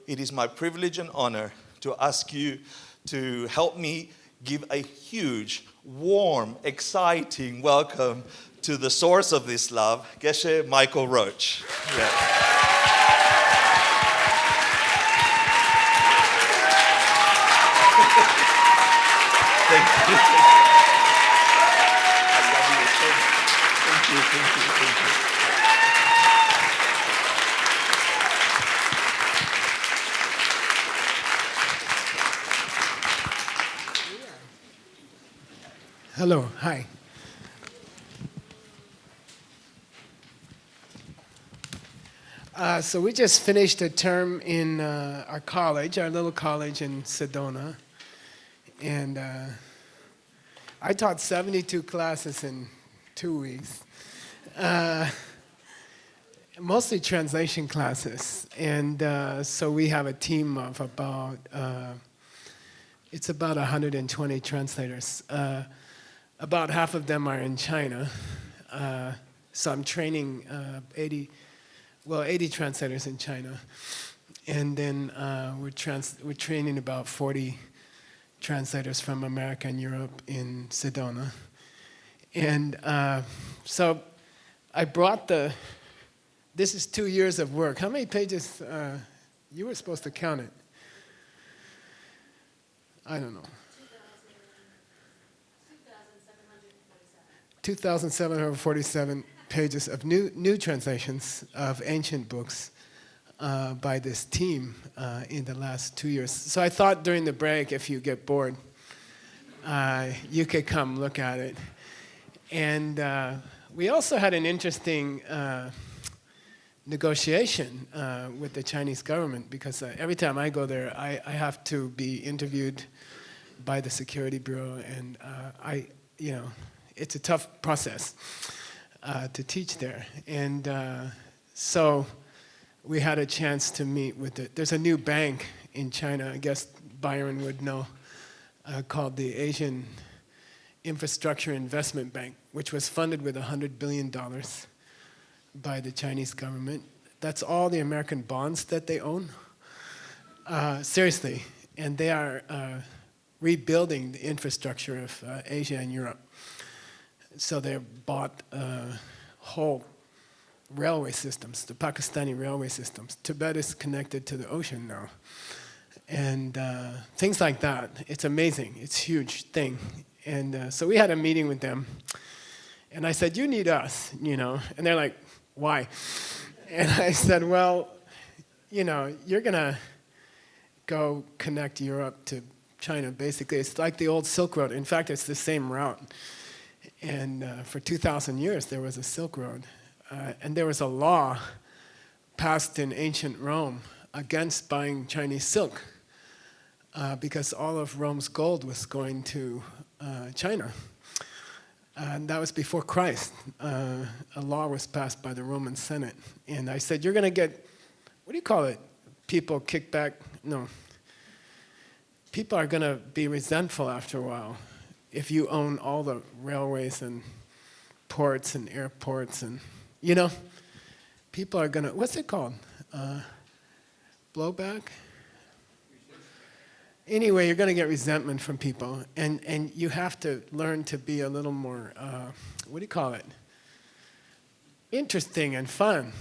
it is my privilege and honor to ask you to help me give a huge, warm, exciting welcome to the source of this love, Geshe Michael Roach. Yeah. Thank you. I love you. Thank you, thank you, thank you. Hello, hi. So we just finished a term in our college, our little college in Sedona. And I taught 72 classes in 2 weeks. Mostly translation classes. And so we have a team of about, it's about 120 translators. About half of them are in China. So I'm training 80 translators in China. And then we're training about 40 translators from America and Europe in Sedona. And so I brought this is 2 years of work. How many pages? You were supposed to count it. I don't know. 2,747 pages of new translations of ancient books by this team in the last 2 years. So I thought during the break, if you get bored, you could come look at it. And we also had an interesting negotiation with the Chinese government, because every time I go there, I have to be interviewed by the security bureau, and it's a tough process to teach there. And so we had a chance to meet with there's a new bank in China, I guess Byron would know, called the Asian Infrastructure Investment Bank, which was funded with $100 billion by the Chinese government. That's all the American bonds that they own. Seriously. And they are rebuilding the infrastructure of Asia and Europe. So they bought whole railway systems, the Pakistani railway systems. Tibet is connected to the ocean now. And things like that. It's amazing. It's a huge thing. And so we had a meeting with them. And I said, you need us, And they're like, why? And I said, well, you're going to go connect Europe to China, basically. It's like the old Silk Road. In fact, it's the same route. And for 2,000 years, there was a Silk Road. And there was a law passed in ancient Rome against buying Chinese silk because all of Rome's gold was going to China. And that was before Christ. A law was passed by the Roman Senate. And I said, you're going to get, what do you call it? People kick back? No. People are going to be resentful after a while if you own all the railways and ports and airports and, people are going to, what's it called? Blowback? Anyway, you're going to get resentment from people, and you have to learn to be a little more, what do you call it? Interesting and fun,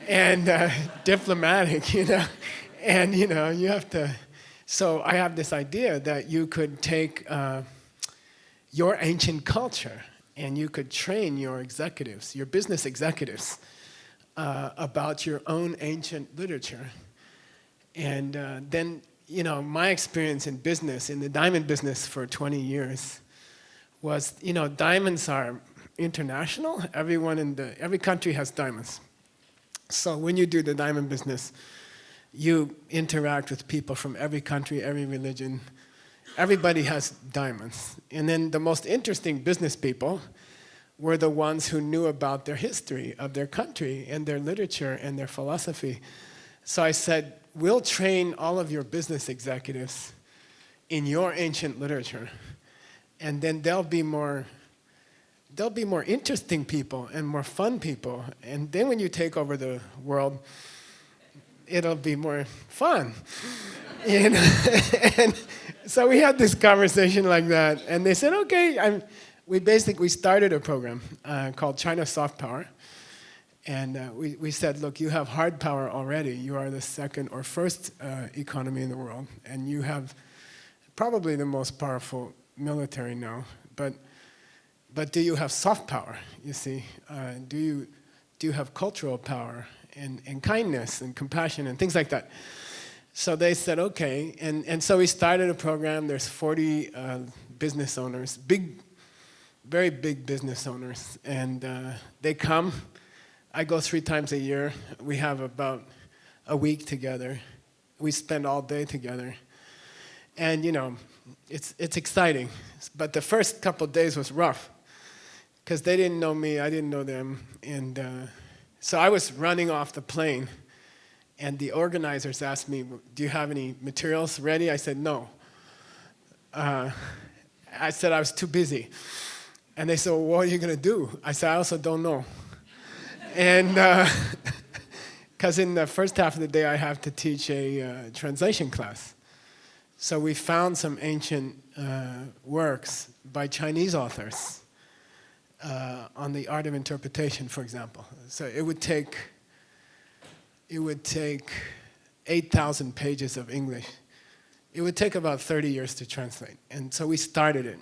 and diplomatic, And, you have to, so I have this idea that you could take your ancient culture and you could train your executives, your business executives, about your own ancient literature. And then, my experience in business, in the diamond business for 20 years, was, diamonds are international. Every country has diamonds. So when you do the diamond business, you interact with people from every country, every religion. Everybody has diamonds. And then the most interesting business people were the ones who knew about their history of their country and their literature and their philosophy. So I said, we'll train all of your business executives in your ancient literature, and then they'll be more interesting people and more fun people. And then when you take over the world, it'll be more fun. You know? And so we had this conversation like that, and they said, okay. We started a program called China Soft Power, and we said, look, you have hard power already. You are the second or first economy in the world, and you have probably the most powerful military now. But do you have soft power? You see, do you have cultural power and kindness and compassion and things like that? So they said, okay, and so we started a program. There's 40 business owners, very big business owners, and they come. I go 3 times a year. We have about a week together. We spend all day together, and it's exciting. But the first couple of days was rough because they didn't know me, I didn't know them, and so I was running off the plane. And the organizers asked me, do you have any materials ready? I said, no. I said I was too busy. And they said, well, what are you going to do? I said, I also don't know. And because in the first half of the day, I have to teach a translation class. So we found some ancient works by Chinese authors on the art of interpretation, for example. So it would take 8,000 pages of English. It would take about 30 years to translate. And so we started it.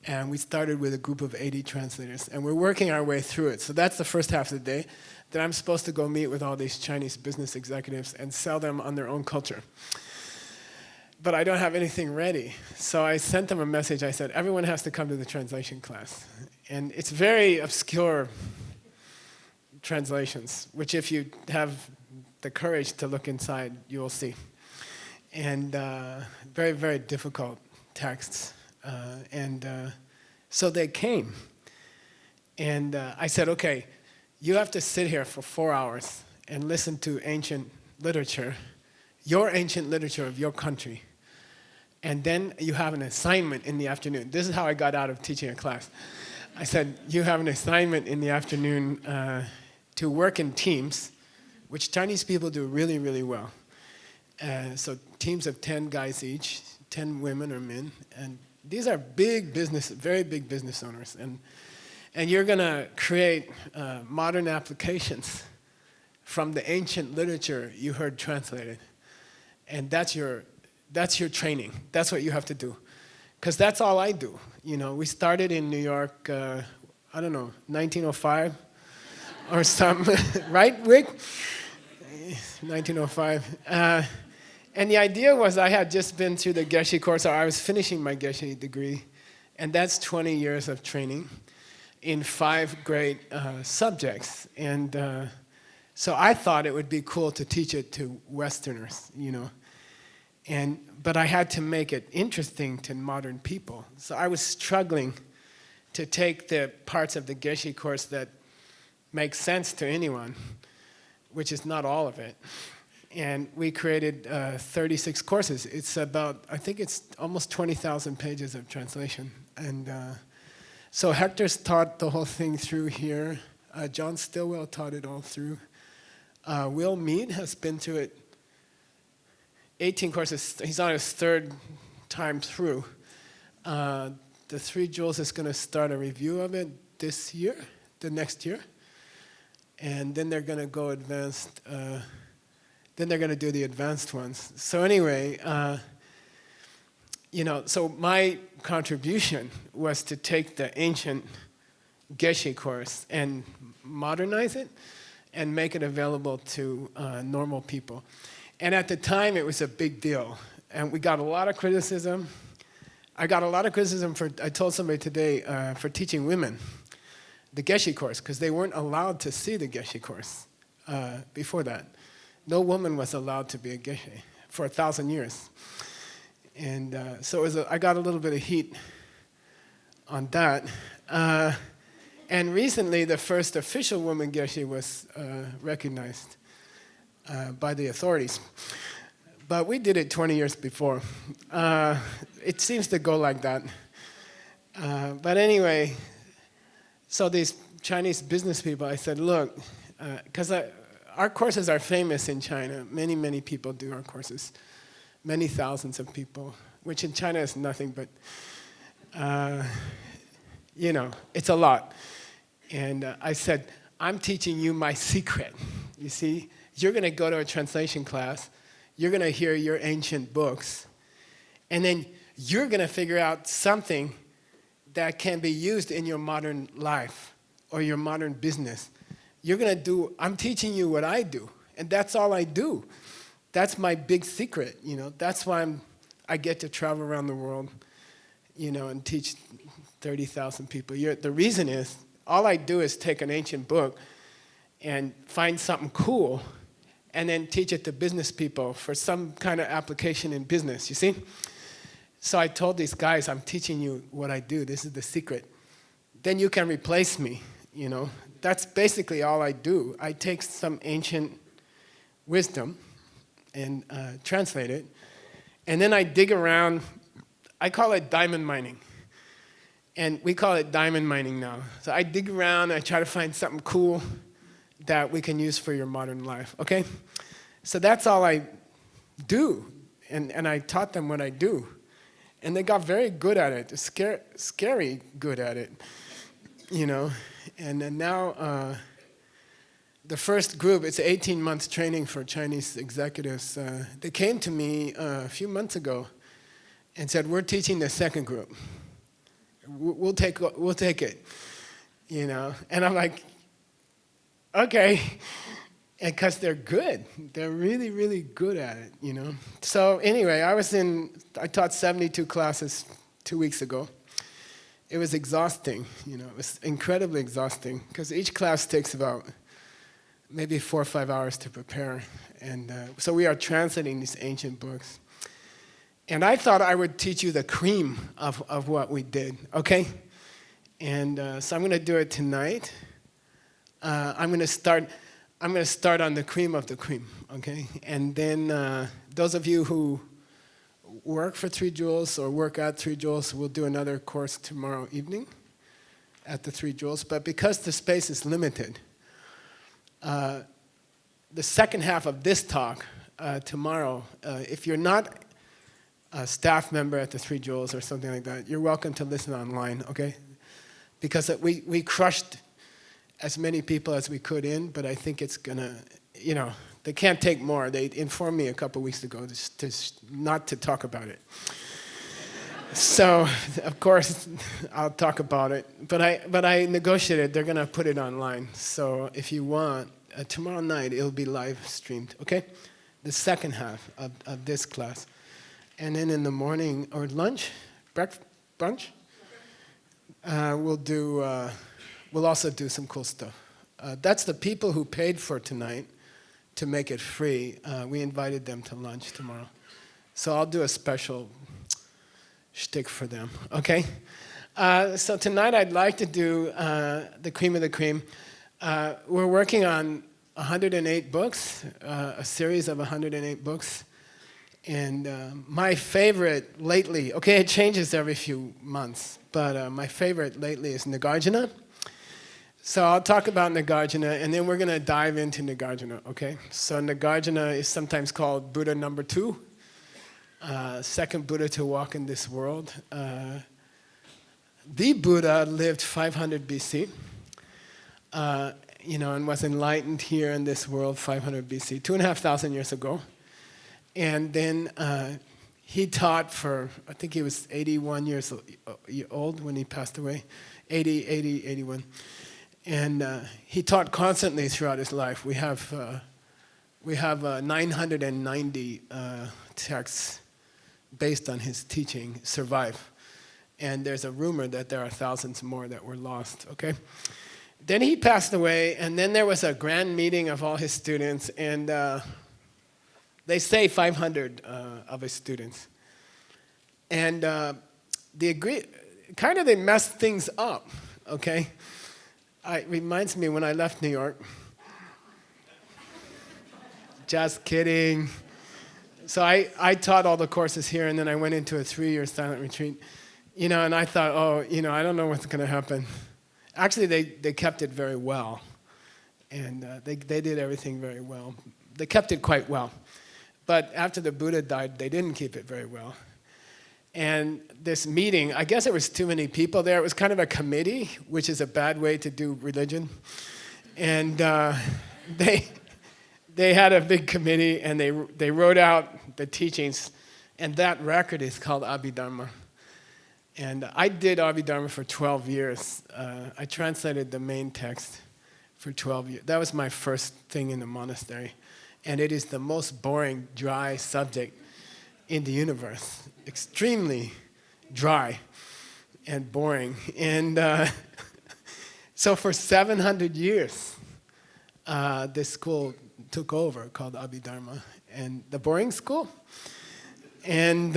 And we started with a group of 80 translators. And we're working our way through it. So that's the first half of the day. Then I'm supposed to go meet with all these Chinese business executives and sell them on their own culture. But I don't have anything ready. So I sent them a message. I said, everyone has to come to the translation class. And it's very obscure translations, which if you have the courage to look inside, you will see. And very, very difficult texts. So they came. And I said, okay, you have to sit here for 4 hours and listen to ancient literature, your ancient literature of your country. And then you have an assignment in the afternoon. This is how I got out of teaching a class. I said, you have an assignment in the afternoon to work in teams, which Chinese people do really, really well. So teams of 10 guys each, 10 women or men, and these are very big business owners. And you're going to create modern applications from the ancient literature you heard translated. And that's your training. That's what you have to do. Because that's all I do. We started in New York, 1905 or something, right, Wick? 1905. And the idea was I had just been through the Geshe course, or I was finishing my Geshe degree, and that's 20 years of training in 5 great subjects. And so I thought it would be cool to teach it to Westerners, But I had to make it interesting to modern people. So I was struggling to take the parts of the Geshe course that make sense to anyone, which is not all of it. And we created 36 courses. It's I think it's almost 20,000 pages of translation. And so Hector's taught the whole thing through here. John Stilwell taught it all through. Will Mead has been to it 18 courses. He's on his 3rd time through. The 3 Jewels is going to start a review of it the next year. And then they're going to go advanced. Then they're going to do the advanced ones. So anyway, so my contribution was to take the ancient Geshe course and modernize it and make it available to normal people. And at the time, it was a big deal. And we got a lot of criticism. I got a lot of criticism I told somebody today, for teaching women the Geshe course, because they weren't allowed to see the Geshe course before that. No woman was allowed to be a Geshe for 1,000 years. And so I got a little bit of heat on that. And recently, the first official woman Geshe was recognized by the authorities. But we did it 20 years before. It seems to go like that. But anyway, so these Chinese business people, I said, look, because our courses are famous in China. Many, many people do our courses. Many thousands of people, which in China is nothing, but, it's a lot. And I said, I'm teaching you my secret. You see, you're going to go to a translation class. You're going to hear your ancient books. And then you're going to figure out something that can be used in your modern life or your modern business. I'm teaching you what I do, and that's all I do. That's my big secret, That's why I get to travel around the world, and teach 30,000 people. The reason is, all I do is take an ancient book and find something cool and then teach it to business people for some kind of application in business, you see? So I told these guys, I'm teaching you what I do. This is the secret. Then you can replace me, That's basically all I do. I take some ancient wisdom and translate it. And then I dig around. I call it diamond mining. And we call it diamond mining now. So I dig around, I try to find something cool that we can use for your modern life, okay? So that's all I do. And I taught them what I do. And they got very good at it, scary good at it, And then now the first group, it's 18 months training for Chinese executives. They came to me a few months ago and said, we're teaching the second group. We'll take it, And I'm like, okay, because they're good. They're really, really good at it, So anyway, I taught 72 classes 2 weeks ago. It was exhausting, It was incredibly exhausting because each class takes about maybe 4 or 5 hours to prepare, and so we are translating these ancient books. And I thought I would teach you the cream of what we did, okay? And so I'm going to do it tonight. I'm going to start on the cream of the cream, okay? And then those of you who work for 3 Jewels or work at 3 Jewels, we'll do another course tomorrow evening at the 3 Jewels. But because the space is limited, the second half of this talk tomorrow, if you're not a staff member at the 3 Jewels or something like that, you're welcome to listen online, okay? Because we crushed as many people as we could in, but I think it's gonna, they can't take more. They informed me a couple weeks ago not to talk about it. So, of course, I'll talk about it. But I negotiated, they're gonna put it online. So if you want, tomorrow night it'll be live streamed, okay? The second half of this class. And then in the morning, or lunch, brunch, we'll also do some cool stuff. That's the people who paid for tonight to make it free. We invited them to lunch tomorrow. So I'll do a special shtick for them, okay? So tonight I'd like to do the cream of the cream. We're working on 108 books, a series of 108 books. And my favorite lately, okay, it changes every few months, but my favorite lately is Nagarjuna. So I'll talk about Nagarjuna, and then we're going to dive into Nagarjuna, okay? So Nagarjuna is sometimes called Buddha number 2, second Buddha to walk in this world. The Buddha lived 500 BC, and was enlightened here in this world 500 BC, 2,500 years ago. And then he taught for, I think he was 81 years old when he passed away, 81. And he taught constantly throughout his life. We have 990 texts based on his teaching survive. And there's a rumor that there are thousands more that were lost, okay? Then he passed away, and then there was a grand meeting of all his students, and they say 500 of his students. And they messed things up, okay? It reminds me when I left New York. Just kidding. So I taught all the courses here, and then I went into a 3-year silent retreat. And I thought, I don't know what's going to happen. Actually, they kept it very well. And they did everything very well. They kept it quite well. But after the Buddha died, they didn't keep it very well. And this meeting, I guess there was too many people there. It was kind of a committee, which is a bad way to do religion. And they had a big committee, and they wrote out the teachings, and that record is called Abhidharma. And I did Abhidharma for 12 years. I translated the main text for 12 years. That was my first thing in the monastery. And it is the most boring, dry subject in the universe. Extremely dry and boring. And so for 700 years, this school took over called Abhidharma, and the boring school. And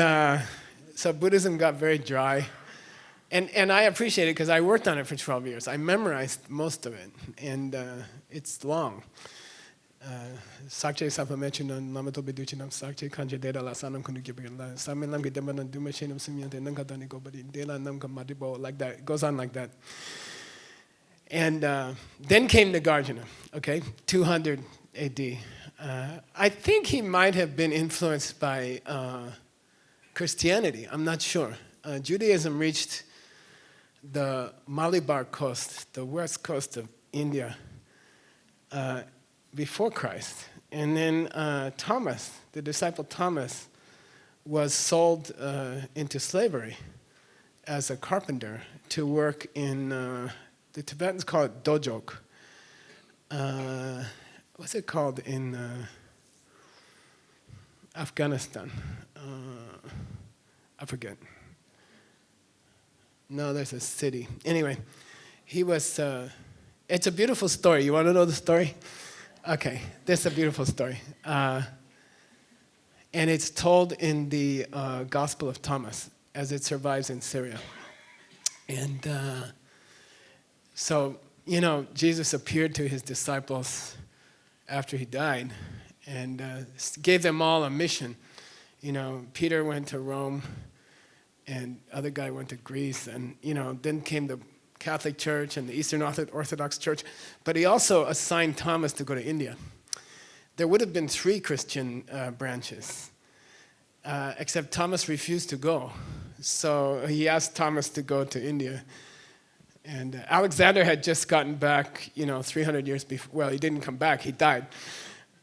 so Buddhism got very dry. And I appreciate it because I worked on it for 12 years. I memorized most of it, and it's long. Sakche Sapamechunan, Lamato Beduchinam, Sakche Kanja Deda Lasanam Kunukibilla, Saminam Gidaman, Dumashinam Simian, Nankatani Gobadi, Dela Namka Madibo, like that. It goes on like that. And then came Nagarjuna, okay, 200 AD. I think he might have been influenced by Christianity, I'm not sure. Judaism reached the Malabar coast, the west coast of India, before Christ. And then Thomas, the disciple Thomas, was sold into slavery as a carpenter to work in, the Tibetans call it dojok. What's it called in Afghanistan? I forget. No, there's a city. Anyway, he was, it's a beautiful story. You want to know the story? Okay, this is a beautiful story. And it's told in the Gospel of Thomas as it survives in Syria. And so, you know, Jesus appeared to his disciples after he died and gave them all a mission. You know, Peter went to Rome, and other guy went to Greece, and, you know, then came the Catholic Church and the Eastern Orthodox Church. But he also assigned Thomas to go to India. There would have been 3 Christian branches, except Thomas refused to go. So he asked Thomas to go to India. And Alexander had just gotten back, you know, 300 years before. Well, he didn't come back, he died,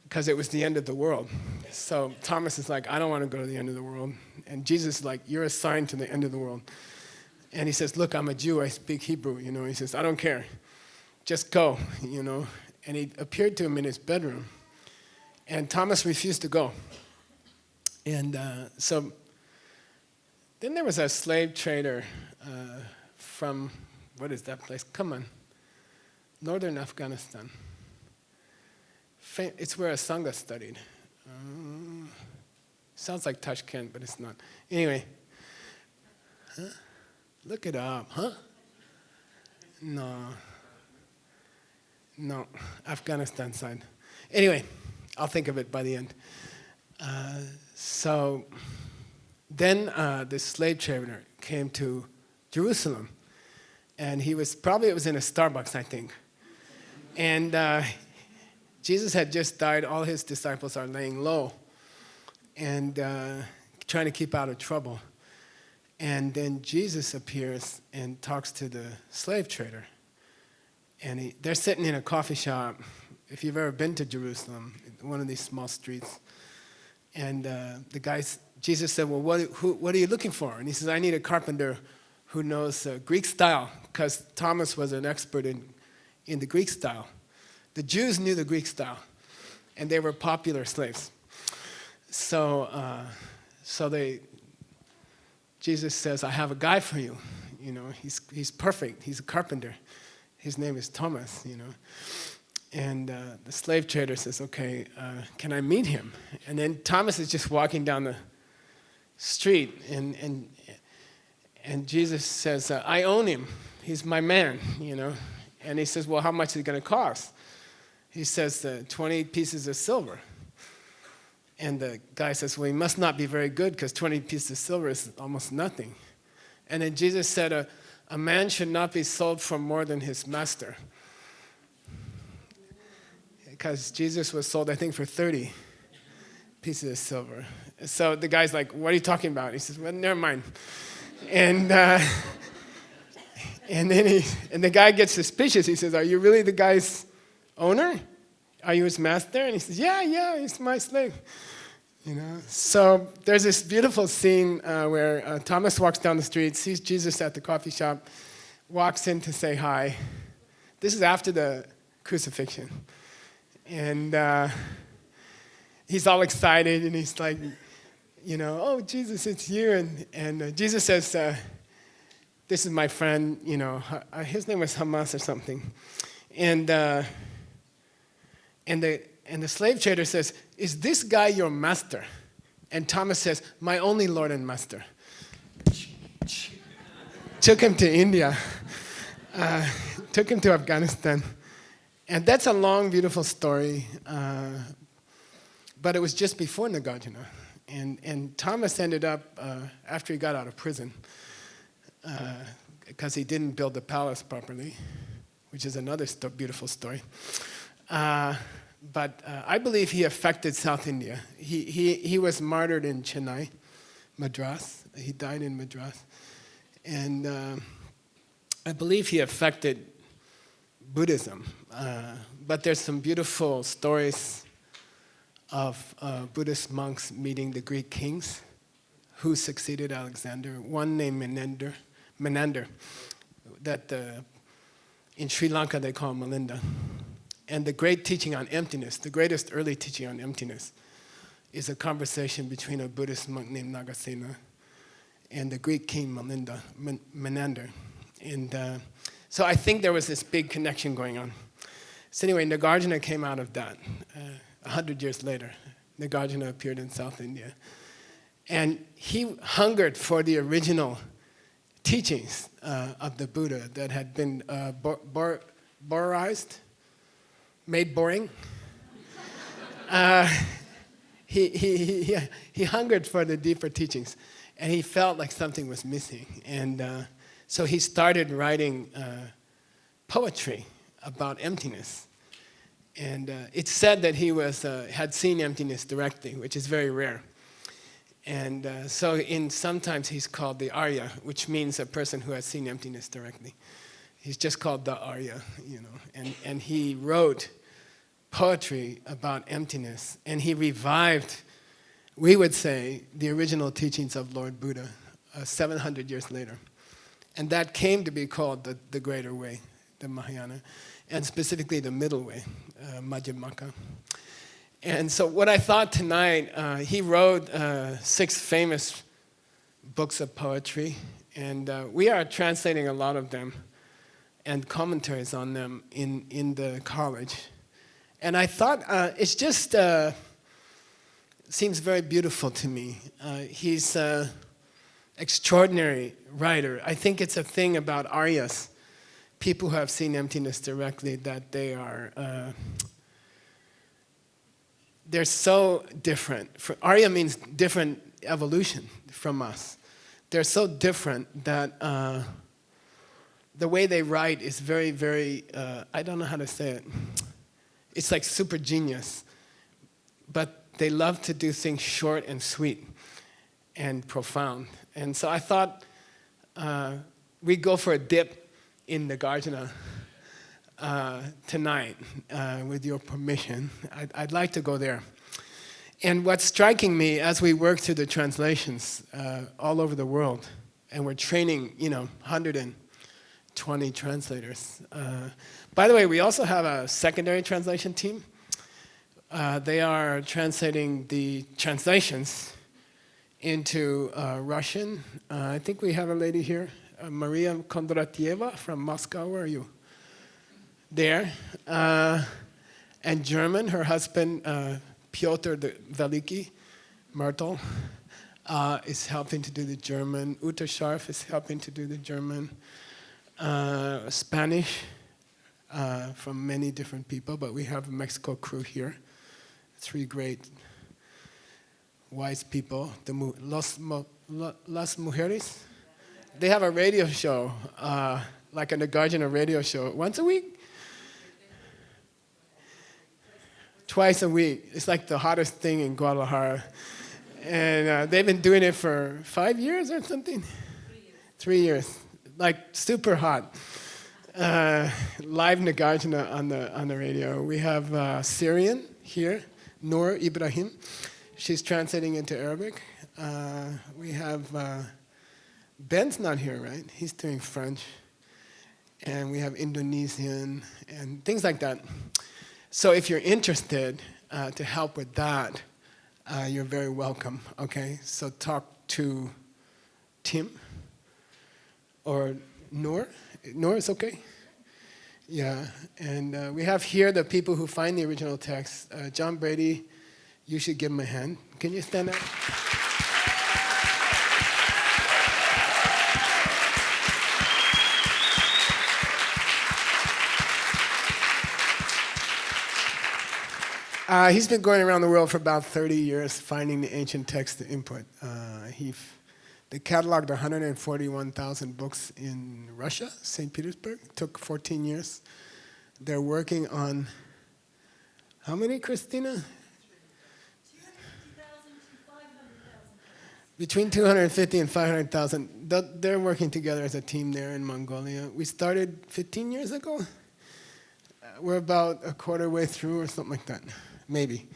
because it was the end of the world. So Thomas is like, I don't want to go to the end of the world. And Jesus is like, you're assigned to the end of the world. And he says, look, I'm a Jew, I speak Hebrew, you know. He says, I don't care, just go, you know. And he appeared to him in his bedroom. And Thomas refused to go. And so then there was a slave trader from, what is that place? Come on. Northern Afghanistan. It's where a Sangha studied. Sounds like Tashkent, but it's not. Anyway. Huh? Look it up, huh? No, Afghanistan side. Anyway, I'll think of it by the end. So then this slave trader came to Jerusalem, and it was in a Starbucks, I think. And Jesus had just died. All his disciples are laying low and trying to keep out of trouble. And then Jesus appears and talks to the slave trader. And they're sitting in a coffee shop. If you've ever been to Jerusalem, one of these small streets. And Jesus said, well, what are you looking for? And he says, I need a carpenter who knows Greek style, because Thomas was an expert in the Greek style. The Jews knew the Greek style, and they were popular slaves. So Jesus says, I have a guy for you. You know, he's perfect. He's a carpenter. His name is Thomas, you know. And the slave trader says, okay, can I meet him? And then Thomas is just walking down the street, and Jesus says, I own him. He's my man, you know. And he says, well, how much is it going to cost? He says, 20 pieces of silver. And the guy says, well, he must not be very good, because 20 pieces of silver is almost nothing. And then Jesus said, a man should not be sold for more than his master. because Jesus was sold, I think, for 30 pieces of silver. So the guy's like, what are you talking about? He says, well, never mind. And and the guy gets suspicious. He says, are you really the guy's owner? Are you his master? And he says, yeah, he's my slave. So there's this beautiful scene where Thomas walks down the street, sees Jesus at the coffee shop, walks in to say hi. This is after the crucifixion. And he's all excited, and he's like, oh, Jesus, it's you. And Jesus says, this is my friend, his name was Hamas or something. And the slave trader says, is this guy your master? And Thomas says, my only Lord and master. Took him to India, took him to Afghanistan. And that's a long, beautiful story. But it was just before Nagarjuna. And Thomas ended up, after he got out of prison, because he didn't build the palace properly, which is another beautiful story. But I believe he affected South India. He was martyred in Chennai, Madras. He died in Madras. And I believe he affected Buddhism. But there's some beautiful stories of Buddhist monks meeting the Greek kings who succeeded Alexander. One named Menander, that in Sri Lanka they call Melinda. And the great teaching on emptiness, the greatest early teaching on emptiness, is a conversation between a Buddhist monk named Nagarjuna and the Greek king Menander. And so I think there was this big connection going on. So anyway, Nagarjuna came out of that 100 years later. Nagarjuna appeared in South India. And he hungered for the original teachings of the Buddha that had been borized, made boring. He hungered for the deeper teachings, and he felt like something was missing. And so he started writing poetry about emptiness. And it's said that he had seen emptiness directly, which is very rare. And so sometimes he's called the Arya, which means a person who has seen emptiness directly. He's just called the Arya, And he wrote poetry about emptiness, and he revived, we would say, the original teachings of Lord Buddha 700 years later. And that came to be called the Greater Way, the Mahayana, and specifically the Middle Way, Madhyamaka. And so what I thought tonight, he wrote 6 famous books of poetry, and we are translating a lot of them and commentaries on them in the college. And I thought it's just seems very beautiful to me. He's an extraordinary writer. I think it's a thing about Aryas, people who have seen emptiness directly, that they're so different. Arya means different evolution from us. They're so different that the way they write is very, very, I don't know how to say it. It's like super genius. But they love to do things short and sweet and profound. And so I thought we'd go for a dip in Nagarjuna tonight, with your permission. I'd like to go there. And what's striking me as we work through the translations all over the world, and we're training, 120 translators. By the way, we also have a secondary translation team. They are translating the translations into Russian. I think we have a lady here, Maria Kondratьева from Moscow. Where are you? There. And German, her husband, Piotr the Veliki, Myrtle, is helping to do the German. Uta Scharf is helping to do the German. Spanish, from many different people, but we have a Mexico crew here. 3 great wise people, Las Mujeres. They have a radio show, like a Nagarjuna radio show, once a week? twice a week. It's like the hottest thing in Guadalajara. And they've been doing it for 5 years or something? 3 years. Like super hot. Live Nagarjuna on the radio. We have Syrian here, Noor Ibrahim. She's translating into Arabic. We have Ben's not here, right? He's doing French. And we have Indonesian and things like that. So if you're interested to help with that, you're very welcome, okay? So talk to Tim or Noor. Noor is okay? Yeah, and we have here the people who find the original text. John Brady, you should give him a hand. Can you stand up? He's been going around the world for about 30 years finding the ancient text to input. They cataloged 141,000 books in Russia, St. Petersburg. It took 14 years. They're working on, how many, Christina? 250,000 to 500,000. Between 250 and 500,000. They're working together as a team there in Mongolia. We started 15 years ago. We're about a quarter way through or something like that, maybe.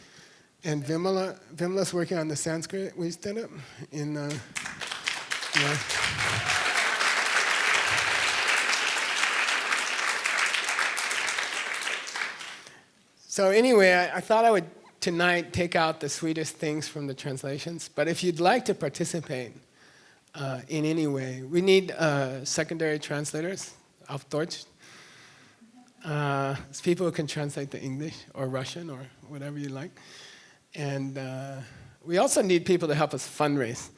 And Vimla's working on the Sanskrit. We stand up in... Yeah. So anyway, I thought I would tonight take out the sweetest things from the translations. But if you'd like to participate in any way, we need secondary translators, auf Deutsch. It's people who can translate the English or Russian or whatever you like. And we also need people to help us fundraise.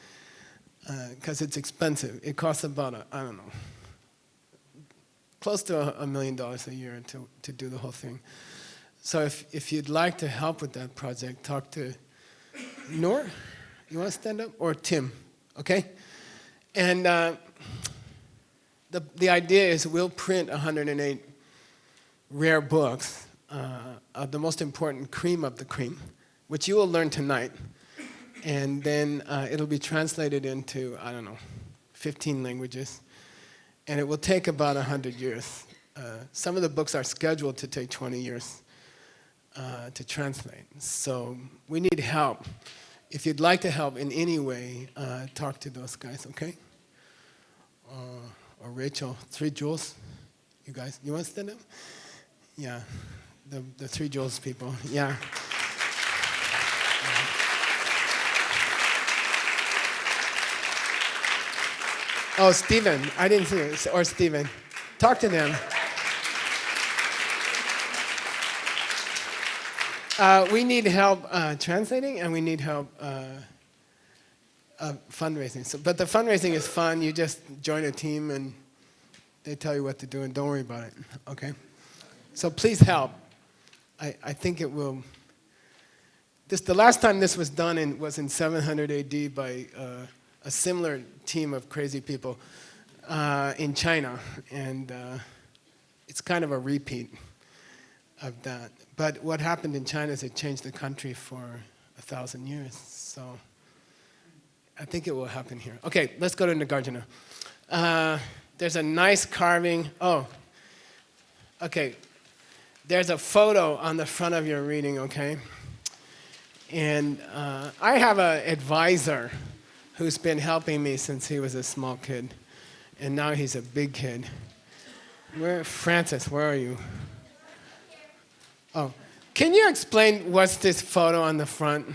Because it's expensive. It costs about, I don't know, close to $1 million a year to do the whole thing. So if you'd like to help with that project, talk to Noor. You want to stand up? Or Tim, okay? And the idea is we'll print 108 rare books of the most important cream of the cream, which you will learn tonight. And then it'll be translated into, I don't know, 15 languages. And it will take about 100 years. Some of the books are scheduled to take 20 years to translate. So we need help. If you'd like to help in any way, talk to those guys, okay? Or Rachel, 3 Jewels. You guys, you want to stand up? Yeah, the 3 Jewels people, yeah. Oh, Stephen. I didn't see it. Or Stephen. Talk to them. We need help translating, and we need help fundraising. But the fundraising is fun. You just join a team, and they tell you what to do, and don't worry about it. Okay? So please help. I think it will. The last time this was done was in 700 AD by a similar team of crazy people in China, and it's kind of a repeat of that. But what happened in China is it changed the country for 1,000 years. So I think it will happen here. Okay, let's go to Nagarjuna. There's a nice carving. Oh, okay. There's a photo on the front of your reading, okay? And I have an advisor who's been helping me since he was a small kid. And now he's a big kid. Francis, where are you? Oh, can you explain what's this photo on the front?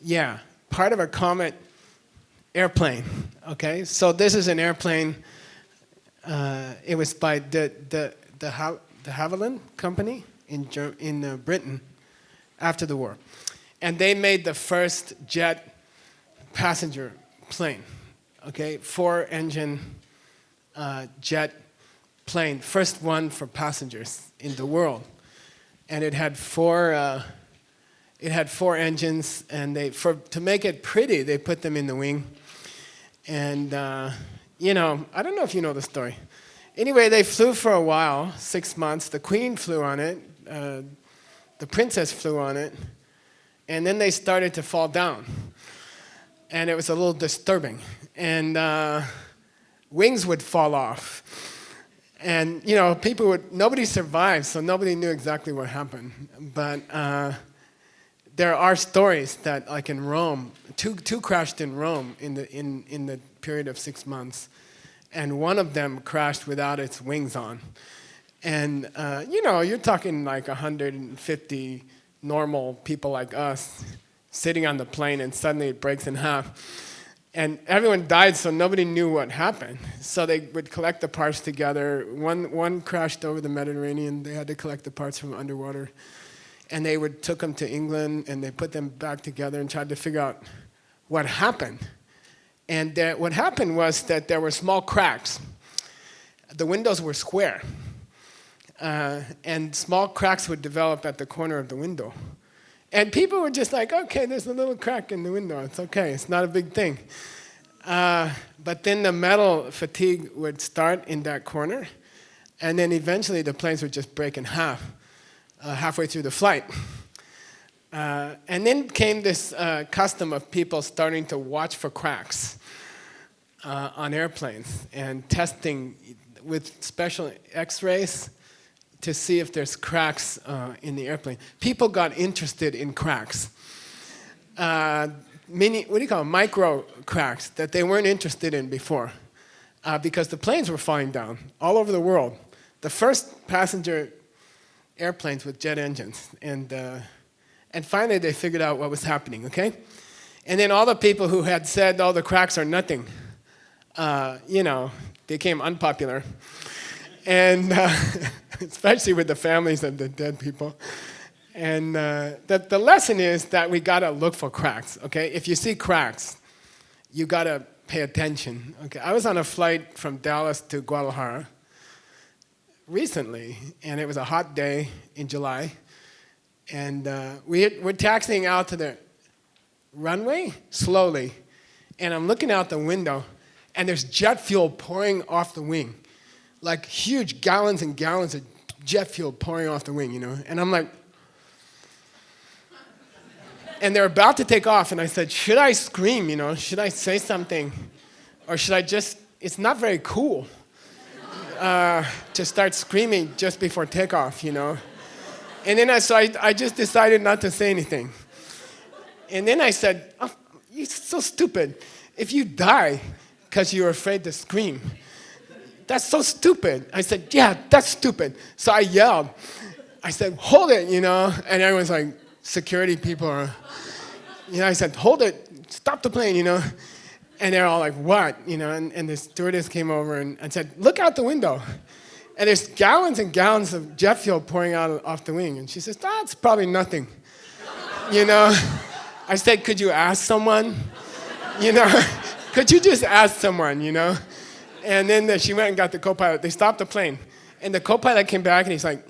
Yeah, part of a comet airplane, okay? So this is an airplane. It was by the Havilland Company in Britain after the war. And they made the first jet passenger plane, okay? 4-engine jet plane, first one for passengers in the world. And it had four engines, and to make it pretty, they put them in the wing. And, I don't know if you know the story. Anyway, they flew for a while, 6 months. The queen flew on it. The princess flew on it. And then they started to fall down. And it was a little disturbing. And wings would fall off. And, nobody survived, so nobody knew exactly what happened. But there are stories that, like in Rome, two crashed in Rome in the period of 6 months. And one of them crashed without its wings on. And, you're talking like 150 normal people like us sitting on the plane, and suddenly it breaks in half. And everyone died, so nobody knew what happened. So they would collect the parts together. One crashed over the Mediterranean. They had to collect the parts from underwater. And they took them to England, and they put them back together and tried to figure out what happened. And what happened was that there were small cracks. The windows were square. And small cracks would develop at the corner of the window. And people were just like, okay, there's a little crack in the window. It's okay. It's not a big thing. But then the metal fatigue would start in that corner. And then eventually the planes would just break in half, halfway through the flight. And then came this custom of people starting to watch for cracks on airplanes and testing with special x-rays to see if there's cracks in the airplane. People got interested in cracks. Micro cracks that they weren't interested in before because the planes were falling down all over the world. The first passenger airplanes with jet engines. And finally they figured out what was happening, okay? And then all the people who had said, oh, the cracks are nothing, became unpopular. And especially with the families of the dead people. And the lesson is that we gotta look for cracks, okay? If you see cracks, you gotta pay attention, okay? I was on a flight from Dallas to Guadalajara recently, and it was a hot day in July. And we're taxiing out to the runway slowly. And I'm looking out the window, and there's jet fuel pouring off the wing. Like huge gallons and gallons of jet fuel pouring off the wing, And I'm like, and they're about to take off, and I said, should I scream, Should I say something? Or should I just, it's not very cool to start screaming just before takeoff, And then I just decided not to say anything. And then I said, oh, you're so stupid. If you die because you're afraid to scream, that's so stupid. I said, yeah, that's stupid. So I yelled. I said, hold it, And everyone's like, security people are, I said, hold it, stop the plane, And they're all like, what? And the stewardess came over and said, look out the window. And there's gallons and gallons of jet fuel pouring out off the wing. And she says, that's probably nothing. I said, could you ask someone? Could you just ask someone, And then she went and got the co-pilot. They stopped the plane. And the co-pilot came back and he's like,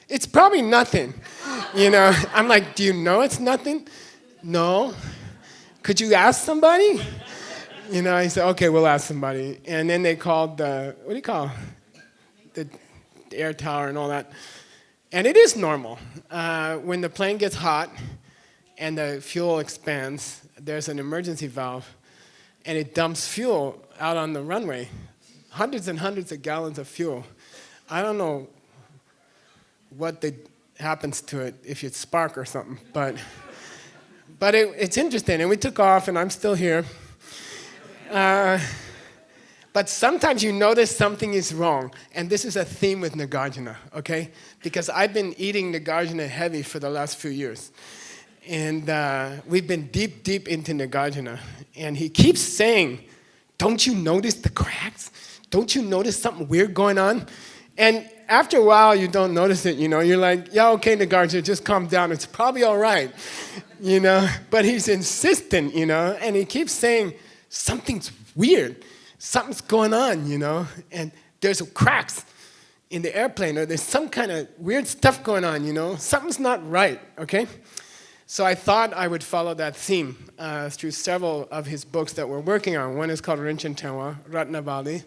it's probably nothing. I'm like, do you know it's nothing? No. Could you ask somebody? He said, okay, we'll ask somebody. And then they called the air tower and all that. And it is normal. When the plane gets hot and the fuel expands, there's an emergency valve, and it dumps fuel out on the runway. Hundreds and hundreds of gallons of fuel. I don't know what happens to it, if it's spark or something, but it's interesting. And we took off, and I'm still here. But sometimes you notice something is wrong, and this is a theme with Nagarjuna, okay? Because I've been eating Nagarjuna heavy for the last few years. And we've been deep, deep into Nagarjuna. And he keeps saying, don't you notice the cracks? Don't you notice something weird going on? And after a while, you don't notice it, You're like, yeah, okay, Nagarjuna, just calm down. It's probably all right, But he's insistent, And he keeps saying, something's weird. Something's going on, And there's cracks in the airplane, or there's some kind of weird stuff going on, Something's not right, okay? So I thought I would follow that theme through several of his books that we're working on. One is called Rinchen Tenwa, Ratnavali.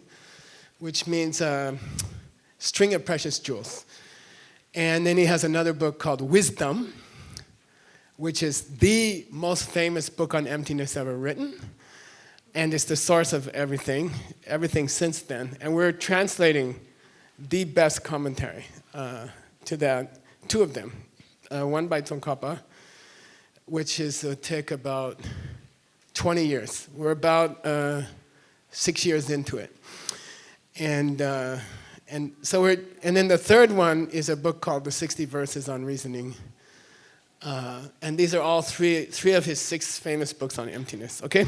which means string of precious jewels. And then he has another book called Wisdom, which is the most famous book on emptiness ever written. And it's the source of everything since then. And we're translating the best commentary to that, two of them. One by Tsongkhapa, which is take about 20 years. We're about 6 years into it. And then the third one is a book called The 60 Verses on Reasoning. And these are all three of his 6 famous books on emptiness, okay?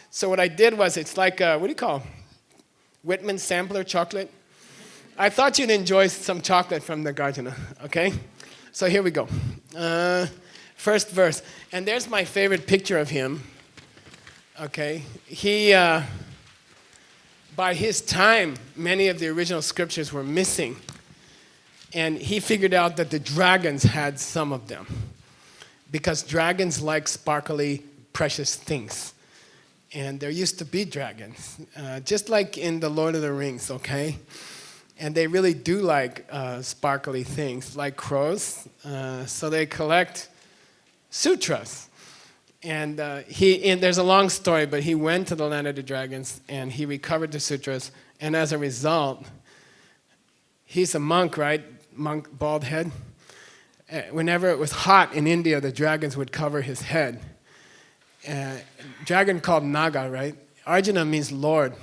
So what I did was, it's like, what do you call Whitman sampler chocolate? I thought you'd enjoy some chocolate from Nagarjuna, okay? So here we go. First verse. And there's my favorite picture of him, okay? He, by his time, many of the original scriptures were missing. And he figured out that the dragons had some of them, because dragons like sparkly, precious things. And there used to be dragons, just like in The Lord of the Rings, okay? And they really do like sparkly things, like crows. So they collect sutras. And there's a long story, but he went to the land of the dragons, and he recovered the sutras. And as a result, he's a monk, right? Monk, bald head. Whenever it was hot in India, the dragons would cover his head. Dragon called Naga, right? Arjuna means Lord.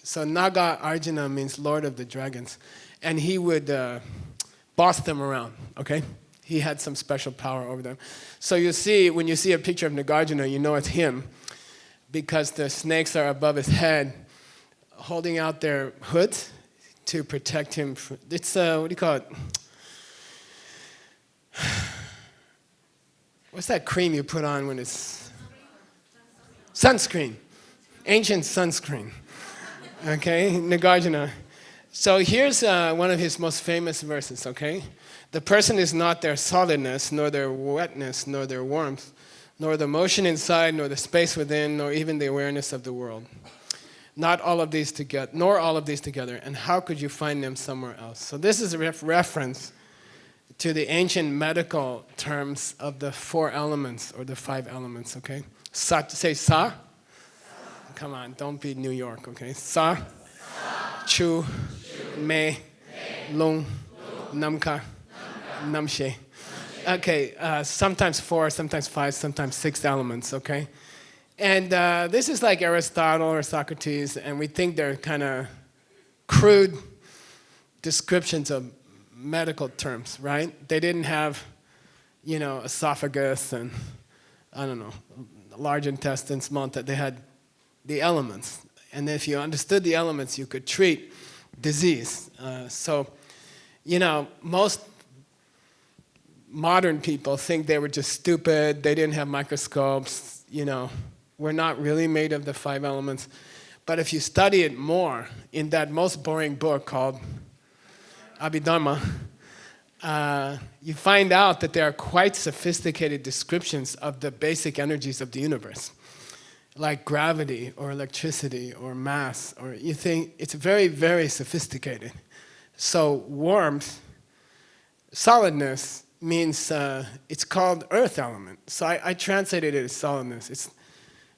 So Naga Arjuna means Lord of the dragons. And he would boss them around, okay? He had some special power over them. So you see, when you see a picture of Nagarjuna, you know it's him, because the snakes are above his head, holding out their hoods to protect him. It's, what do you call it? What's that cream you put on when it's... Sunscreen. Ancient sunscreen. Okay, Nagarjuna. So here's one of his most famous verses, okay? The person is not their solidness, nor their wetness, nor their warmth, nor the motion inside, nor the space within, nor even the awareness of the world. Not all of these together, nor all of these together. And how could you find them somewhere else? So this is a reference to the ancient medical terms of the 4 elements, or the 5 elements, okay? Sa, say sa. Sa. Come on, don't be New York, okay? Sa, chu, me, lung, namka, namshe. Okay, sometimes 4, sometimes 5, sometimes 6 elements, okay? And this is like Aristotle or Socrates, and we think they're kind of crude descriptions of medical terms, right? They didn't have, esophagus and, I don't know, large intestine, small intestine. They had the elements. And if you understood the elements, you could treat disease. Most modern people think they were just stupid, they didn't have microscopes, we're not really made of the 5 elements. But if you study it more, in that most boring book called Abhidharma, you find out that there are quite sophisticated descriptions of the basic energies of the universe, like gravity or electricity or mass, or you think it's very, very sophisticated. So warmth, solidness means, it's called earth element. So I translated it as solidness.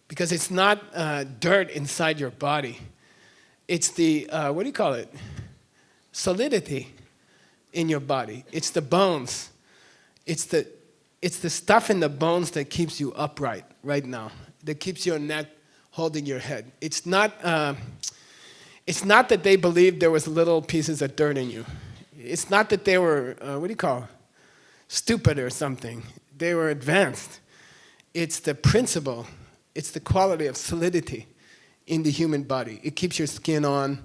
Because it's not dirt inside your body. It's the, what do you call it? Solidity in your body. It's the bones. It's the stuff in the bones that keeps you upright right now, that keeps your neck holding your head. It's not that they believed there was little pieces of dirt in you. It's not that they were, stupid or something. They were advanced. It's the principle. It's the quality of solidity in the human body. It keeps your skin on.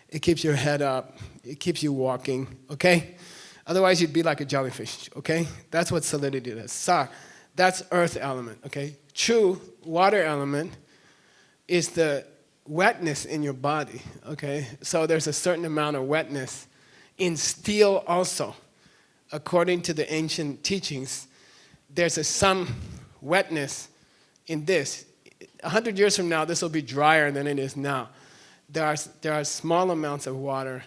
It keeps your head up. It keeps you walking, okay? Otherwise, you'd be like a jellyfish, okay? That's what solidity is. Sa, that's earth element, okay? Chu, water element, is the wetness in your body, okay? So there's a certain amount of wetness in steel also. According to the ancient teachings, there's some wetness in this. 100 years from now, this will be drier than it is now. there are small amounts of water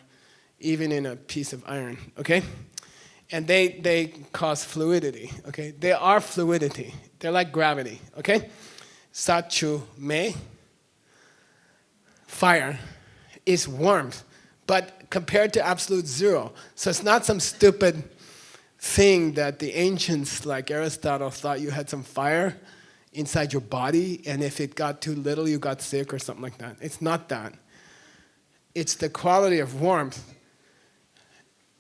even in a piece of iron, okay? And they cause fluidity, okay? They are fluidity. They're like gravity, okay? Sachu me, fire, is warmth, but compared to absolute zero. So it's not some stupid thing that the ancients, like Aristotle, thought you had some fire inside your body, and if it got too little, you got sick or something like that. It's not that. It's the quality of warmth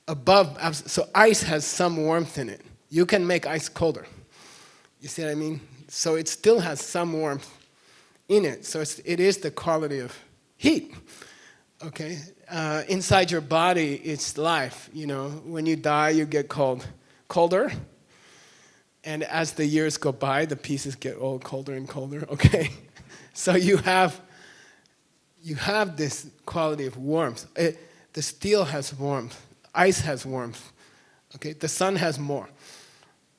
above. So ice has some warmth in it. You can make ice colder. You see what I mean? So it still has some warmth in it. So it is the quality of heat. Okay? Inside your body, it's life. You know, when you die, you get colder. And as the years go by, the pieces get all colder and colder. Okay? So you have this quality of warmth. The steel has warmth. Ice has warmth. Okay? The sun has more.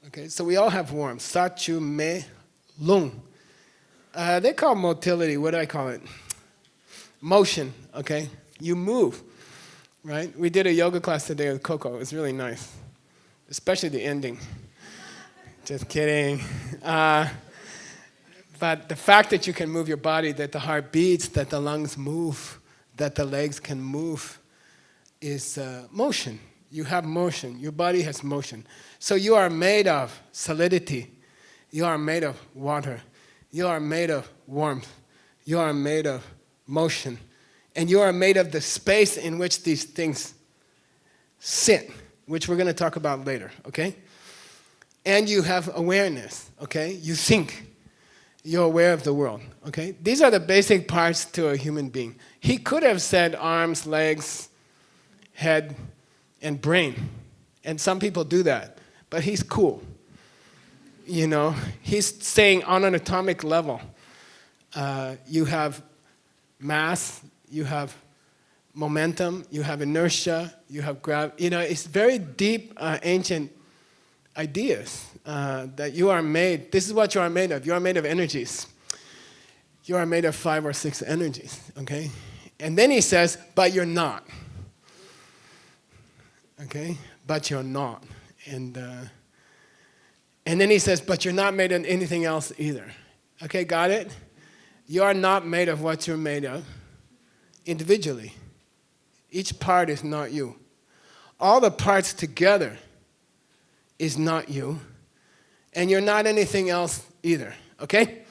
Okay? So we all have warmth. Sachu me lung. They call motility, what do I call it? Motion, okay? You move, right? We did a yoga class today with Coco. It was really nice, especially the ending. Just kidding. But the fact that you can move your body, that the heart beats, that the lungs move, that the legs can move, is motion. You have motion. Your body has motion. So you are made of solidity. You are made of water. You are made of warmth. You are made of motion. And you are made of the space in which these things sit, which we're going to talk about later, okay? And you have awareness, okay? You think. You're aware of the world, okay? These are the basic parts to a human being. He could have said arms, legs, head, and brain. And some people do that. But he's cool. You know, he's saying on an atomic level, you have mass, you have momentum, you have inertia, you have gravity. You know, it's very deep, ancient ideas that you are made. This is what you are made of. You are made of energies. You are made of 5 or 6 energies, okay? And then he says, but you're not. Okay? But you're not. And then he says, but you're not made of anything else either. Okay, got it? You are not made of what you're made of individually. Each part is not you. All the parts together is not you. And you're not anything else either. Okay?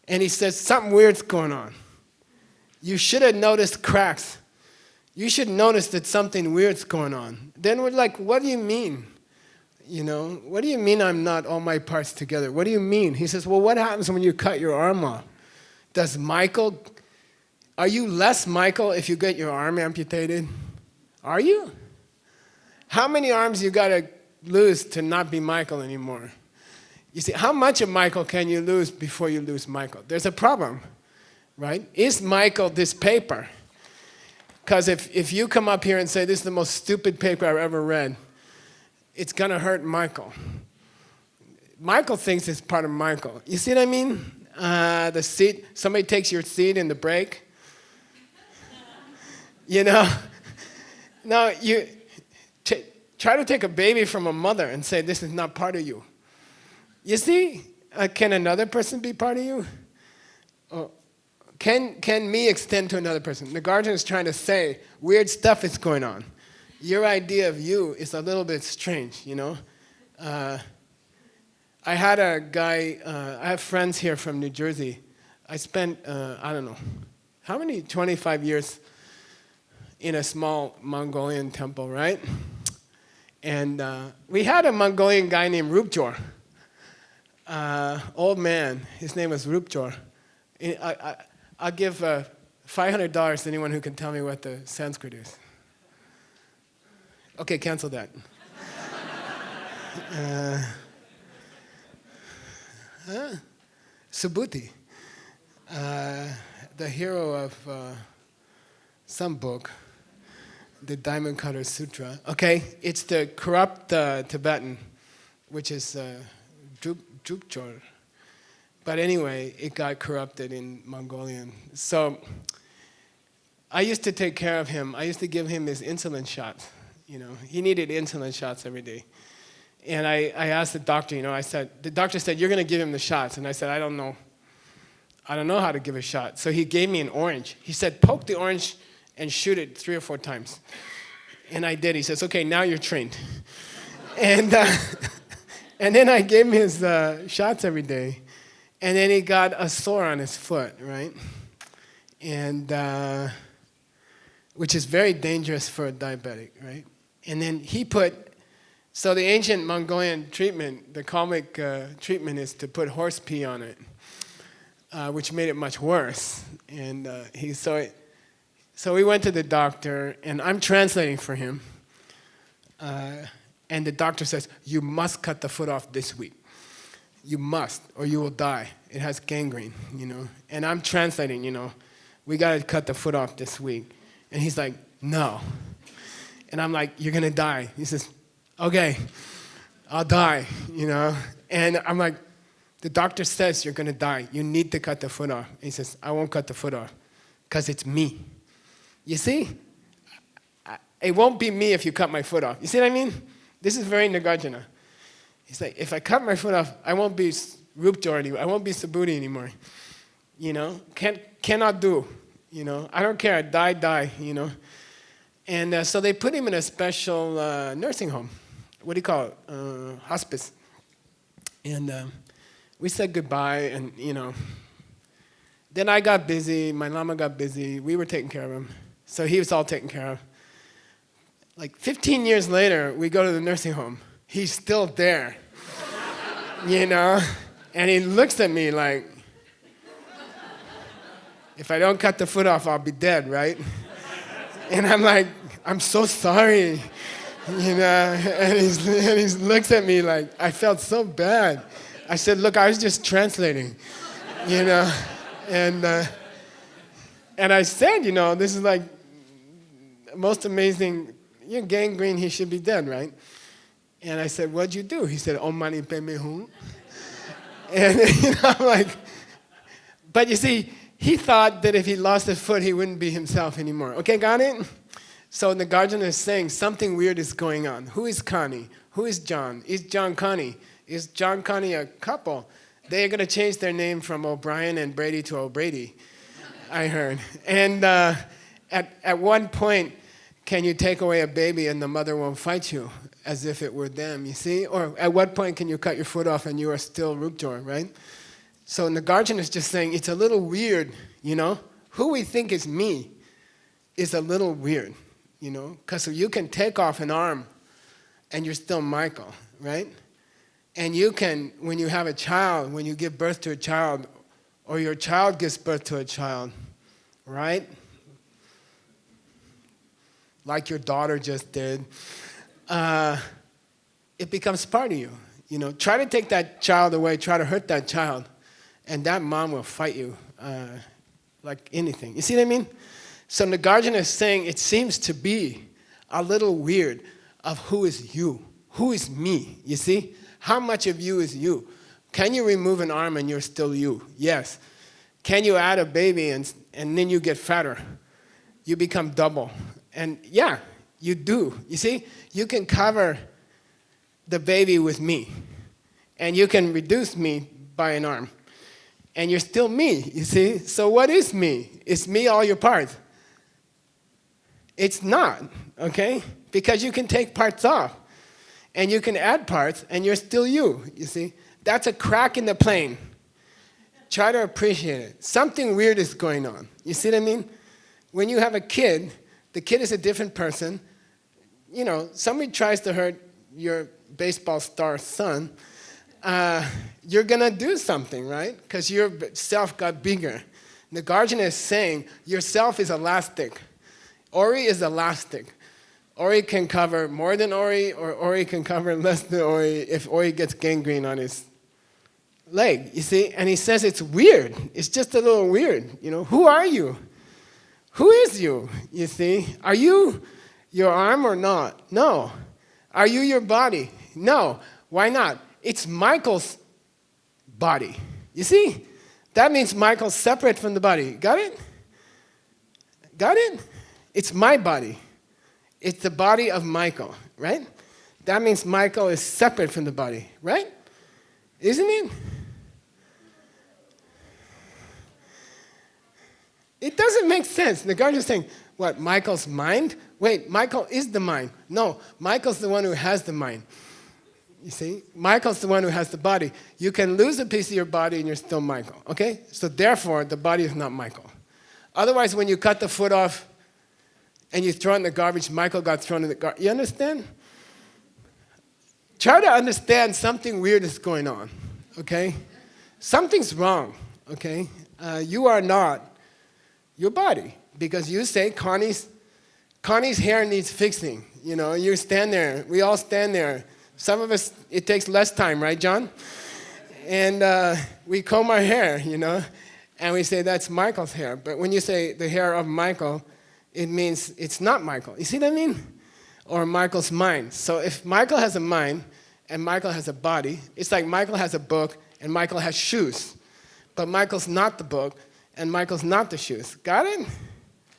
And he says, something weird's going on. You should have noticed cracks. You should notice that something weird's going on. Then we're like, what do you mean? You know, what do you mean I'm not all my parts together? What do you mean? He says, well, what happens when you cut your arm off? Are you less Michael if you get your arm amputated? Are you? How many arms you gotta lose to not be Michael anymore? You see, how much of Michael can you lose before you lose Michael? There's a problem, right? Is Michael this paper? Because if you come up here and say, this is the most stupid paper I've ever read, it's going to hurt Michael. Michael thinks it's part of Michael. You see what I mean? The seat, somebody takes your seat in the break. You know? No, you try to take a baby from a mother and say, this is not part of you. You see? Can another person be part of you? Oh. Can me extend to another person? Nagarjuna is trying to say, weird stuff is going on. Your idea of you is a little bit strange, you know? I had a guy, I have friends here from New Jersey. I spent, I don't know, how many, 25 years in a small Mongolian temple, right? And we had a Mongolian guy named Rupjor. Old man, his name was Rupjor. I'll give $500 to anyone who can tell me what the Sanskrit is. Okay, cancel that. Subhuti, the hero of some book, the Diamond Cutter Sutra. Okay, it's the corrupt Tibetan, which is Drupjor. But anyway, it got corrupted in Mongolian. So I used to take care of him. I used to give him his insulin shots. He needed insulin shots every day. And I asked the doctor, the doctor said, you're going to give him the shots. And I said, I don't know. I don't know how to give a shot. So he gave me an orange. He said, poke the orange and shoot it 3 or 4 times. And I did. He says, okay, now you're trained. And then I gave him his shots every day. And then he got a sore on his foot, right? And which is very dangerous for a diabetic, right? And then so the ancient Mongolian treatment, the Karmic treatment is to put horse pee on it, which made it much worse. And so we went to the doctor, and I'm translating for him. And the doctor says, you must cut the foot off this week. You must, or you will die. It has gangrene, And I'm translating, we got to cut the foot off this week. And he's like, no. And I'm like, you're going to die. He says, okay, I'll die, And I'm like, the doctor says you're going to die. You need to cut the foot off. He says, I won't cut the foot off because it's me. You see? It won't be me if you cut my foot off. You see what I mean? This is very Nagarjuna. He's like, if I cut my foot off, I won't be Rupjo anymore. I won't be Subhuti anymore. Cannot do. I don't care. Die. And so they put him in a special nursing home. What do you call it? Hospice. And we said goodbye, and then I got busy. My lama got busy. We were taking care of him. So he was all taken care of. Like 15 years later, we go to the nursing home. He's still there, And he looks at me like, if I don't cut the foot off, I'll be dead, right? And I'm like, I'm so sorry, And he looks at me like, I felt so bad. I said, look, I was just translating, And I said, this is like most amazing. Gangrene, he should be dead, right? And I said, what'd you do? He said, Om Mani Padme Hum. And I'm like, but you see, he thought that if he lost his foot, he wouldn't be himself anymore. Okay, got it? So Nagarjuna is saying something weird is going on. Who is Connie? Who is John? Is John Connie? Is John Connie a couple? They are going to change their name from O'Brien and Brady to O'Brady, I heard. And at one point, can you take away a baby and the mother won't fight you as if it were them, you see? Or at what point can you cut your foot off and you are still Rupjor, right? So Nagarjuna is just saying it's a little weird, Who we think is me is a little weird, Because you can take off an arm and you're still Michael, right? And you can, when you have a child, when you give birth to a child, or your child gives birth to a child, right? Like your daughter just did, it becomes part of you. Try to take that child away, try to hurt that child, and that mom will fight you like anything. You see what I mean? So Nagarjuna is saying it seems to be a little weird of who is you, who is me, you see? How much of you is you? Can you remove an arm and you're still you? Yes. Can you add a baby and then you get fatter? You become double. And yeah, you do. You see, you can cover the baby with me, and you can reduce me by an arm, and you're still me, you see? So what is me? Is me all your parts? It's not, okay? Because you can take parts off, and you can add parts, and you're still you, you see? That's a crack in the plane. Try to appreciate it. Something weird is going on. You see what I mean? When you have a kid, the kid is a different person. Somebody tries to hurt your baseball star son, you're going to do something, right? Because your self got bigger. Nagarjuna is saying yourself is elastic. Ori is elastic. Ori can cover more than Ori, or Ori can cover less than Ori if Ori gets gangrene on his leg, you see? And he says it's weird. It's just a little weird. Who are you? Who is you, you see? Are you your arm or not? No. Are you your body? No. Why not? It's Michael's body. You see? That means Michael's separate from the body. Got it? Got it? It's my body. It's the body of Michael, right? That means Michael is separate from the body, right? Isn't it? It doesn't make sense. Nagarjuna is saying, what, Michael's mind? Wait, Michael is the mind. No, Michael's the one who has the mind. You see? Michael's the one who has the body. You can lose a piece of your body and you're still Michael, okay? So therefore, the body is not Michael. Otherwise, when you cut the foot off and you throw it in the garbage, Michael got thrown in the garbage. You understand? Try to understand something weird is going on, okay? Something's wrong, okay? You are not your body, because you say Connie's hair needs fixing. You know, you stand there. We all stand there. Some of us, it takes less time, right, John? And we comb our hair, you know, and we say that's Michael's hair. But when you say the hair of Michael, it means it's not Michael. You see what I mean? Or Michael's mind. So if Michael has a mind and Michael has a body, it's like Michael has a book and Michael has shoes. But Michael's not the book and Michael's not the shoes. Got it?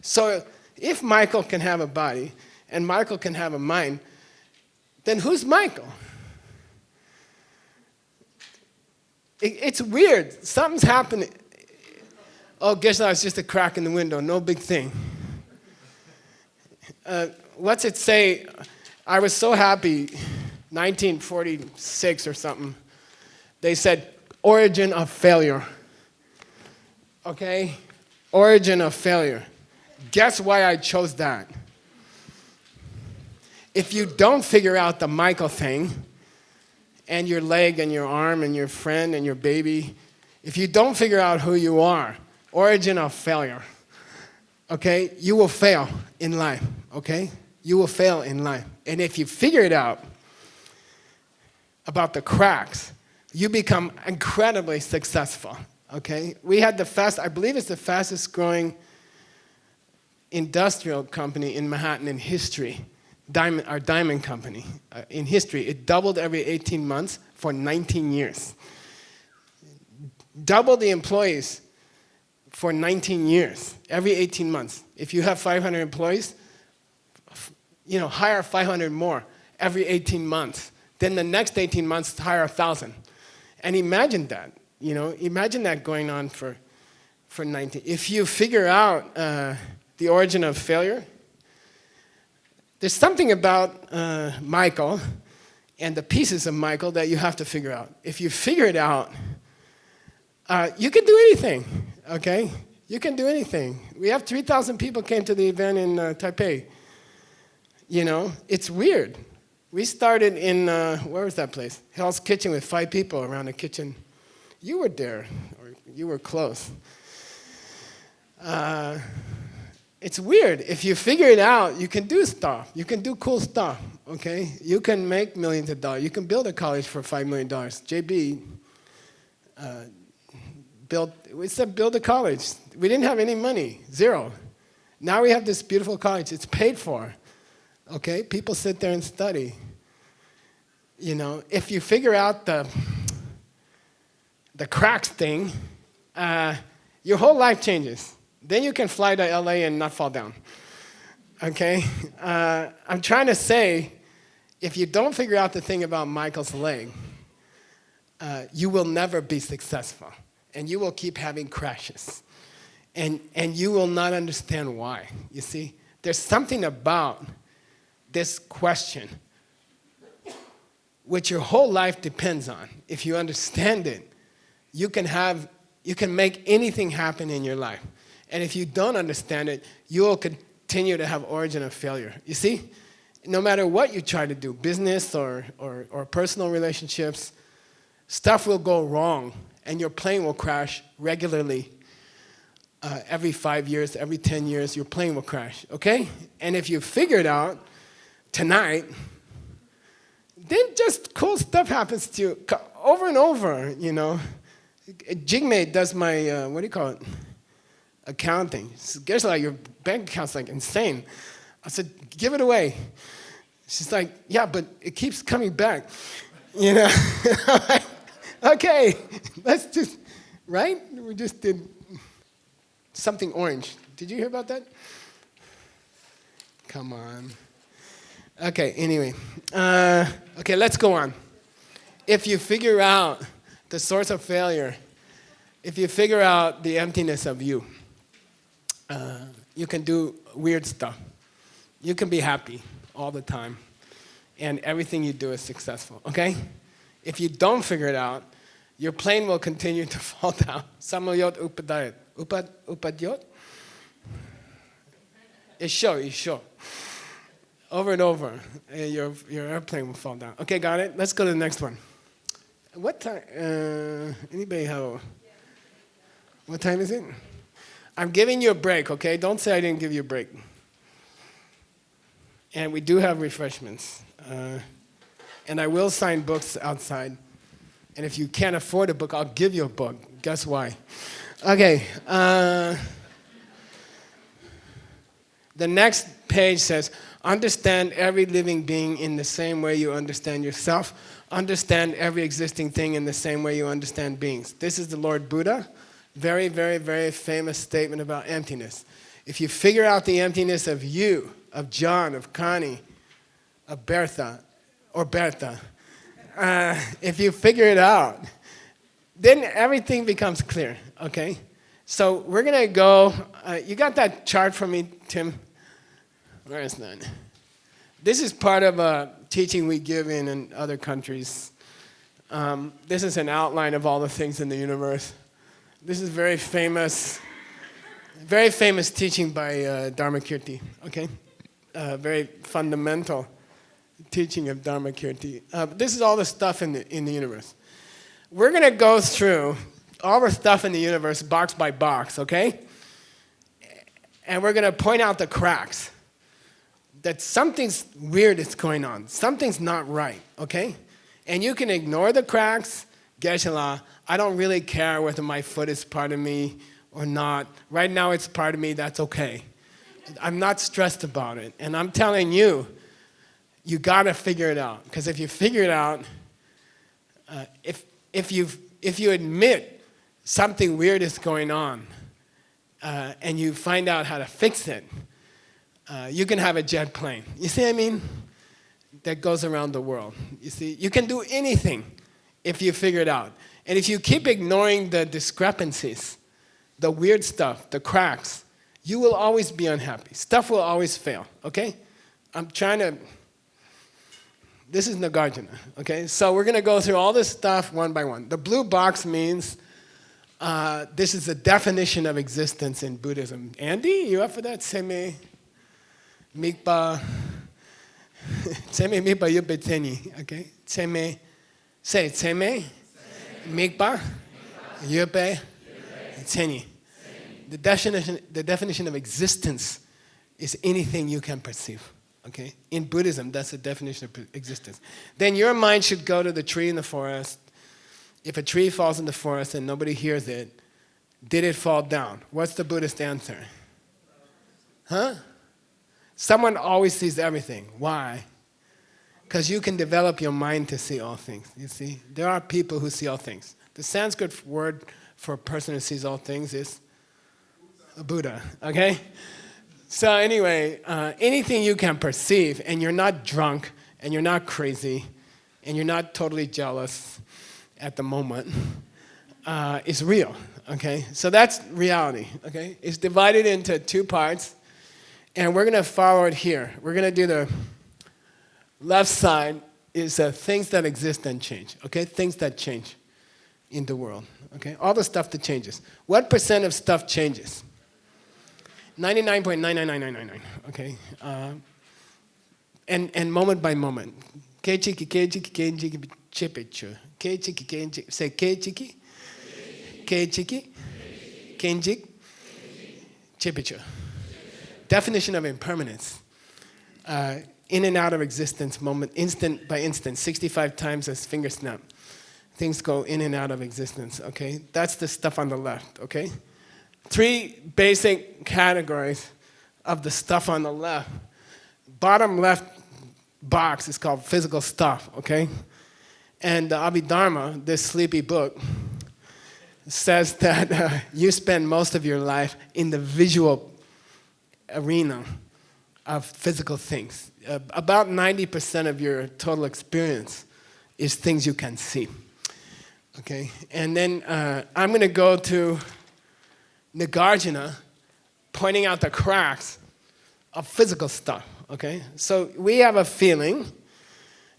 So if Michael can have a body and Michael can have a mind, then who's Michael? It's weird. Something's happening. Oh, Geshe, it's just a crack in the window. No big thing. What's it say? I was so happy, 1946 or something. They said, origin of failure. Okay? Origin of failure. Guess why I chose that? If you don't figure out the Michael thing, and your leg and your arm and your friend and your baby, if you don't figure out who you are, origin of failure, okay, you will fail in life, okay? You will fail in life. And if you figure it out about the cracks, you become incredibly successful, okay? We had I believe it's the fastest growing industrial company in Manhattan in history. Our diamond company, in history, it doubled every 18 months for 19 years. Double the employees for 19 years, every 18 months. If you have 500 employees, you know, hire 500 more every 18 months. Then the next 18 months, hire 1,000. And imagine that, you know, imagine that going on for 19. If you figure out the origin of failure, there's something about Michael and the pieces of Michael that you have to figure out. If you figure it out, you can do anything, okay? You can do anything. We have 3,000 people came to the event in Taipei. You know, it's weird. We started in, where was that place? Hell's Kitchen with 5 people around the kitchen. You were there, or you were close. It's weird. If you figure it out, you can do stuff. You can do cool stuff, okay? You can make millions of dollars. You can build a college for $5 million. JB build a college. We didn't have any money, zero. Now we have this beautiful college. It's paid for, okay? People sit there and study. You know, if you figure out the cracks thing, your whole life changes. Then you can fly to LA and not fall down, okay? I'm trying to say, if you don't figure out the thing about Michael's leg, you will never be successful, and you will keep having crashes, and you will not understand why, you see? There's something about this question which your whole life depends on. If you understand it, you can make anything happen in your life. And if you don't understand it, you will continue to have origin of failure. You see? No matter what you try to do, business or personal relationships, stuff will go wrong and your plane will crash regularly. Every 5 years, every 10 years, your plane will crash, okay? And if you figure it out tonight, then just cool stuff happens to you over and over, you know. Jigme does my, what do you call it? Accounting. Guess like your bank account's like insane. I said, give it away. She's like, yeah, but it keeps coming back. You know? I'm like, okay, let's just, right? We just did something orange. Did you hear about that? Come on. Okay, anyway. Okay, let's go on. If you figure out the source of failure, if you figure out the emptiness of you, you can do weird stuff. You can be happy all the time, and everything you do is successful, okay? If you don't figure it out, your plane will continue to fall down. Samayot upadayat. Upadyot? Isho. Over and over, your airplane will fall down. Okay, got it? Let's go to the next one. What time? Anybody have? What time is it? I'm giving you a break, okay? Don't say I didn't give you a break. And we do have refreshments. And I will sign books outside. And if you can't afford a book, I'll give you a book. Guess why? Okay. The next page says, understand every living being in the same way you understand yourself. Understand every existing thing in the same way you understand beings. This is the Lord Buddha. Very, very, very famous statement about emptiness. If you figure out the emptiness of you, of John, of Connie, of Bertha, if you figure it out, then everything becomes clear, okay? So we're going to go, you got that chart for me, Tim? Where is that? This is part of a teaching we give in other countries. This is an outline of all the things in the universe. This is very famous teaching by Dharmakirti, okay? Very fundamental teaching of Dharmakirti. This is all the stuff in the universe. We're going to go through all the stuff in the universe box by box, okay? And we're going to point out the cracks. That something's weird is going on. Something's not right, okay? And you can ignore the cracks. Geshe-la, I don't really care whether my foot is part of me or not. Right now it's part of me, that's okay. I'm not stressed about it. And I'm telling you, you gotta figure it out. Because if you figure it out, if you admit something weird is going on, and you find out how to fix it, you can have a jet plane. You see what I mean? That goes around the world. You see, you can do anything if you figure it out. And if you keep ignoring the discrepancies, the weird stuff, the cracks, you will always be unhappy. Stuff will always fail, okay? This is Nagarjuna, okay? So we're going to go through all this stuff one by one. The blue box means this is the definition of existence in Buddhism. Andy, you up for that? Seme, mikpa, seme, mikpa, yupeteni, okay? Seme, say seme, mikpa, yupe, teni. The definition of existence is anything you can perceive. Okay? In Buddhism, that's the definition of existence. Then your mind should go to the tree in the forest. If a tree falls in the forest and nobody hears it, did it fall down? What's the Buddhist answer? Huh? Someone always sees everything. Why? Because you can develop your mind to see all things. You see? There are people who see all things. The Sanskrit word for a person who sees all things is a Buddha. Okay? So anyway, anything you can perceive, and you're not drunk, and you're not crazy, and you're not totally jealous at the moment, is real, okay? So that's reality, okay? It's divided into two parts, and we're going to follow it here. We're going to do the left side is things that exist and change, okay? Things that change in the world, okay? All the stuff that changes. What % of stuff changes? 99.99999, okay? And moment by moment. Keichiki, keichiki, keichiki, chipichu. Keichiki, keichiki, say keichiki, keichiki, kenjik, chipichu. Definition of impermanence. In and out of existence, moment, instant by instant, 65 times as finger snap. Things go in and out of existence, okay? That's the stuff on the left, okay? 3 basic categories of the stuff on the left. Bottom left box is called physical stuff, okay? And the Abhidharma, this sleepy book, says that you spend most of your life in the visual arena of physical things. About 90% of your total experience is things you can see. Okay, and then I'm going to go to Nagarjuna, pointing out the cracks of physical stuff. Okay, so we have a feeling,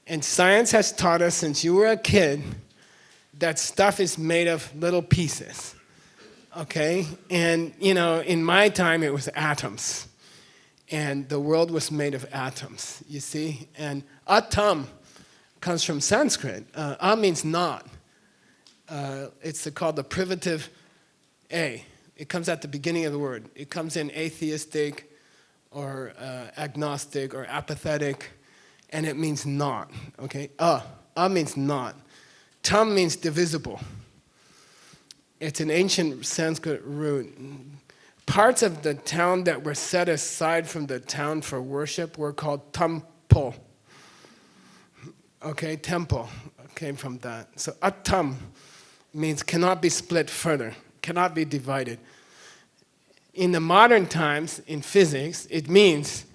and science has taught us since you were a kid that stuff is made of little pieces. Okay, and in my time it was atoms, and the world was made of atoms. You see, and atom comes from Sanskrit. Means not. It's called the privative a. It comes at the beginning of the word. It comes in atheistic or agnostic or apathetic, and it means not. Okay, means not. Tam means divisible. It's an ancient Sanskrit root. Parts of the town that were set aside from the town for worship were called temple. Okay, temple came from that. So atam means cannot be split further, cannot be divided. In the modern times, in physics, it means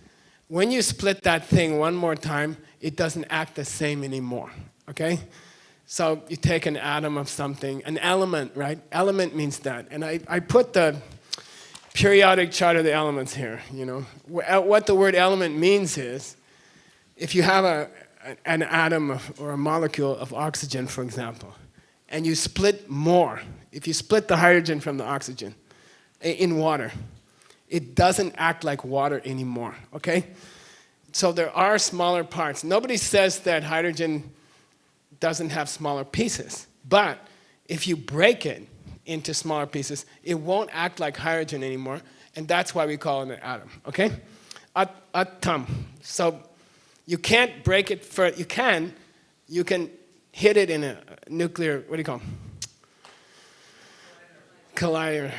when you split that thing one more time, it doesn't act the same anymore. Okay? So you take an atom of something, an element, right? Element means that. And I put the periodic chart of the elements here, What the word element means is, if you have an atom or a molecule of oxygen, for example, and you split more, if you split the hydrogen from the oxygen in water, it doesn't act like water anymore, okay? So there are smaller parts. Nobody says that hydrogen doesn't have smaller pieces, but if you break it into smaller pieces, it won't act like hydrogen anymore, and that's why we call it an atom, okay? Atom. So you can't break it for, you can hit it in a nuclear, what do you call them? Collider.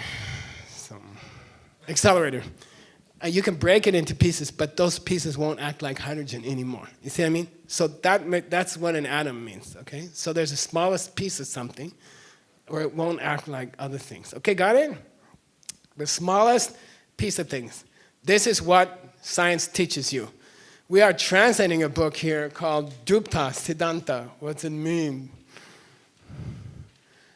Accelerator. You can break it into pieces, but those pieces won't act like hydrogen anymore. You see what I mean? So that's what an atom means, okay? So there's the smallest piece of something, or it won't act like other things. Okay, got it? The smallest piece of things. This is what science teaches you. We are translating a book here called Drupta Siddhanta. What's it mean?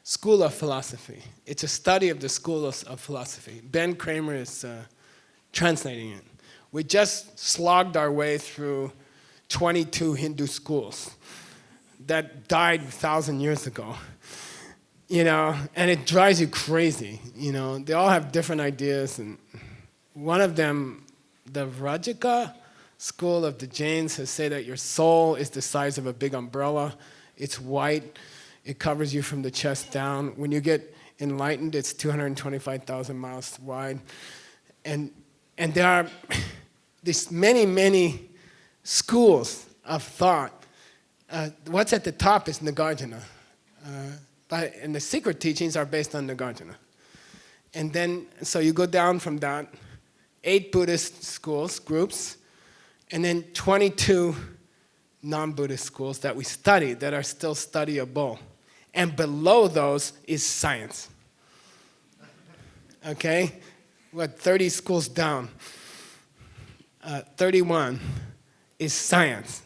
School of Philosophy. It's a study of the schools of philosophy. Ben Kramer is translating it. We just slogged our way through 22 Hindu schools that died 1,000 years ago. And it drives you crazy. They all have different ideas, and one of them, the Rajika school of the Jains, has said that your soul is the size of a big umbrella. It's white. It covers you from the chest down. When you get enlightened, it's 225,000 miles wide. And there are these many, many schools of thought. What's at the top is Nagarjuna. And the secret teachings are based on Nagarjuna. And then, so you go down from that, 8 Buddhist schools, groups, and then 22 non-Buddhist schools that we study, that are still studyable. And below those is science. Okay? 30 schools down. 31 is science.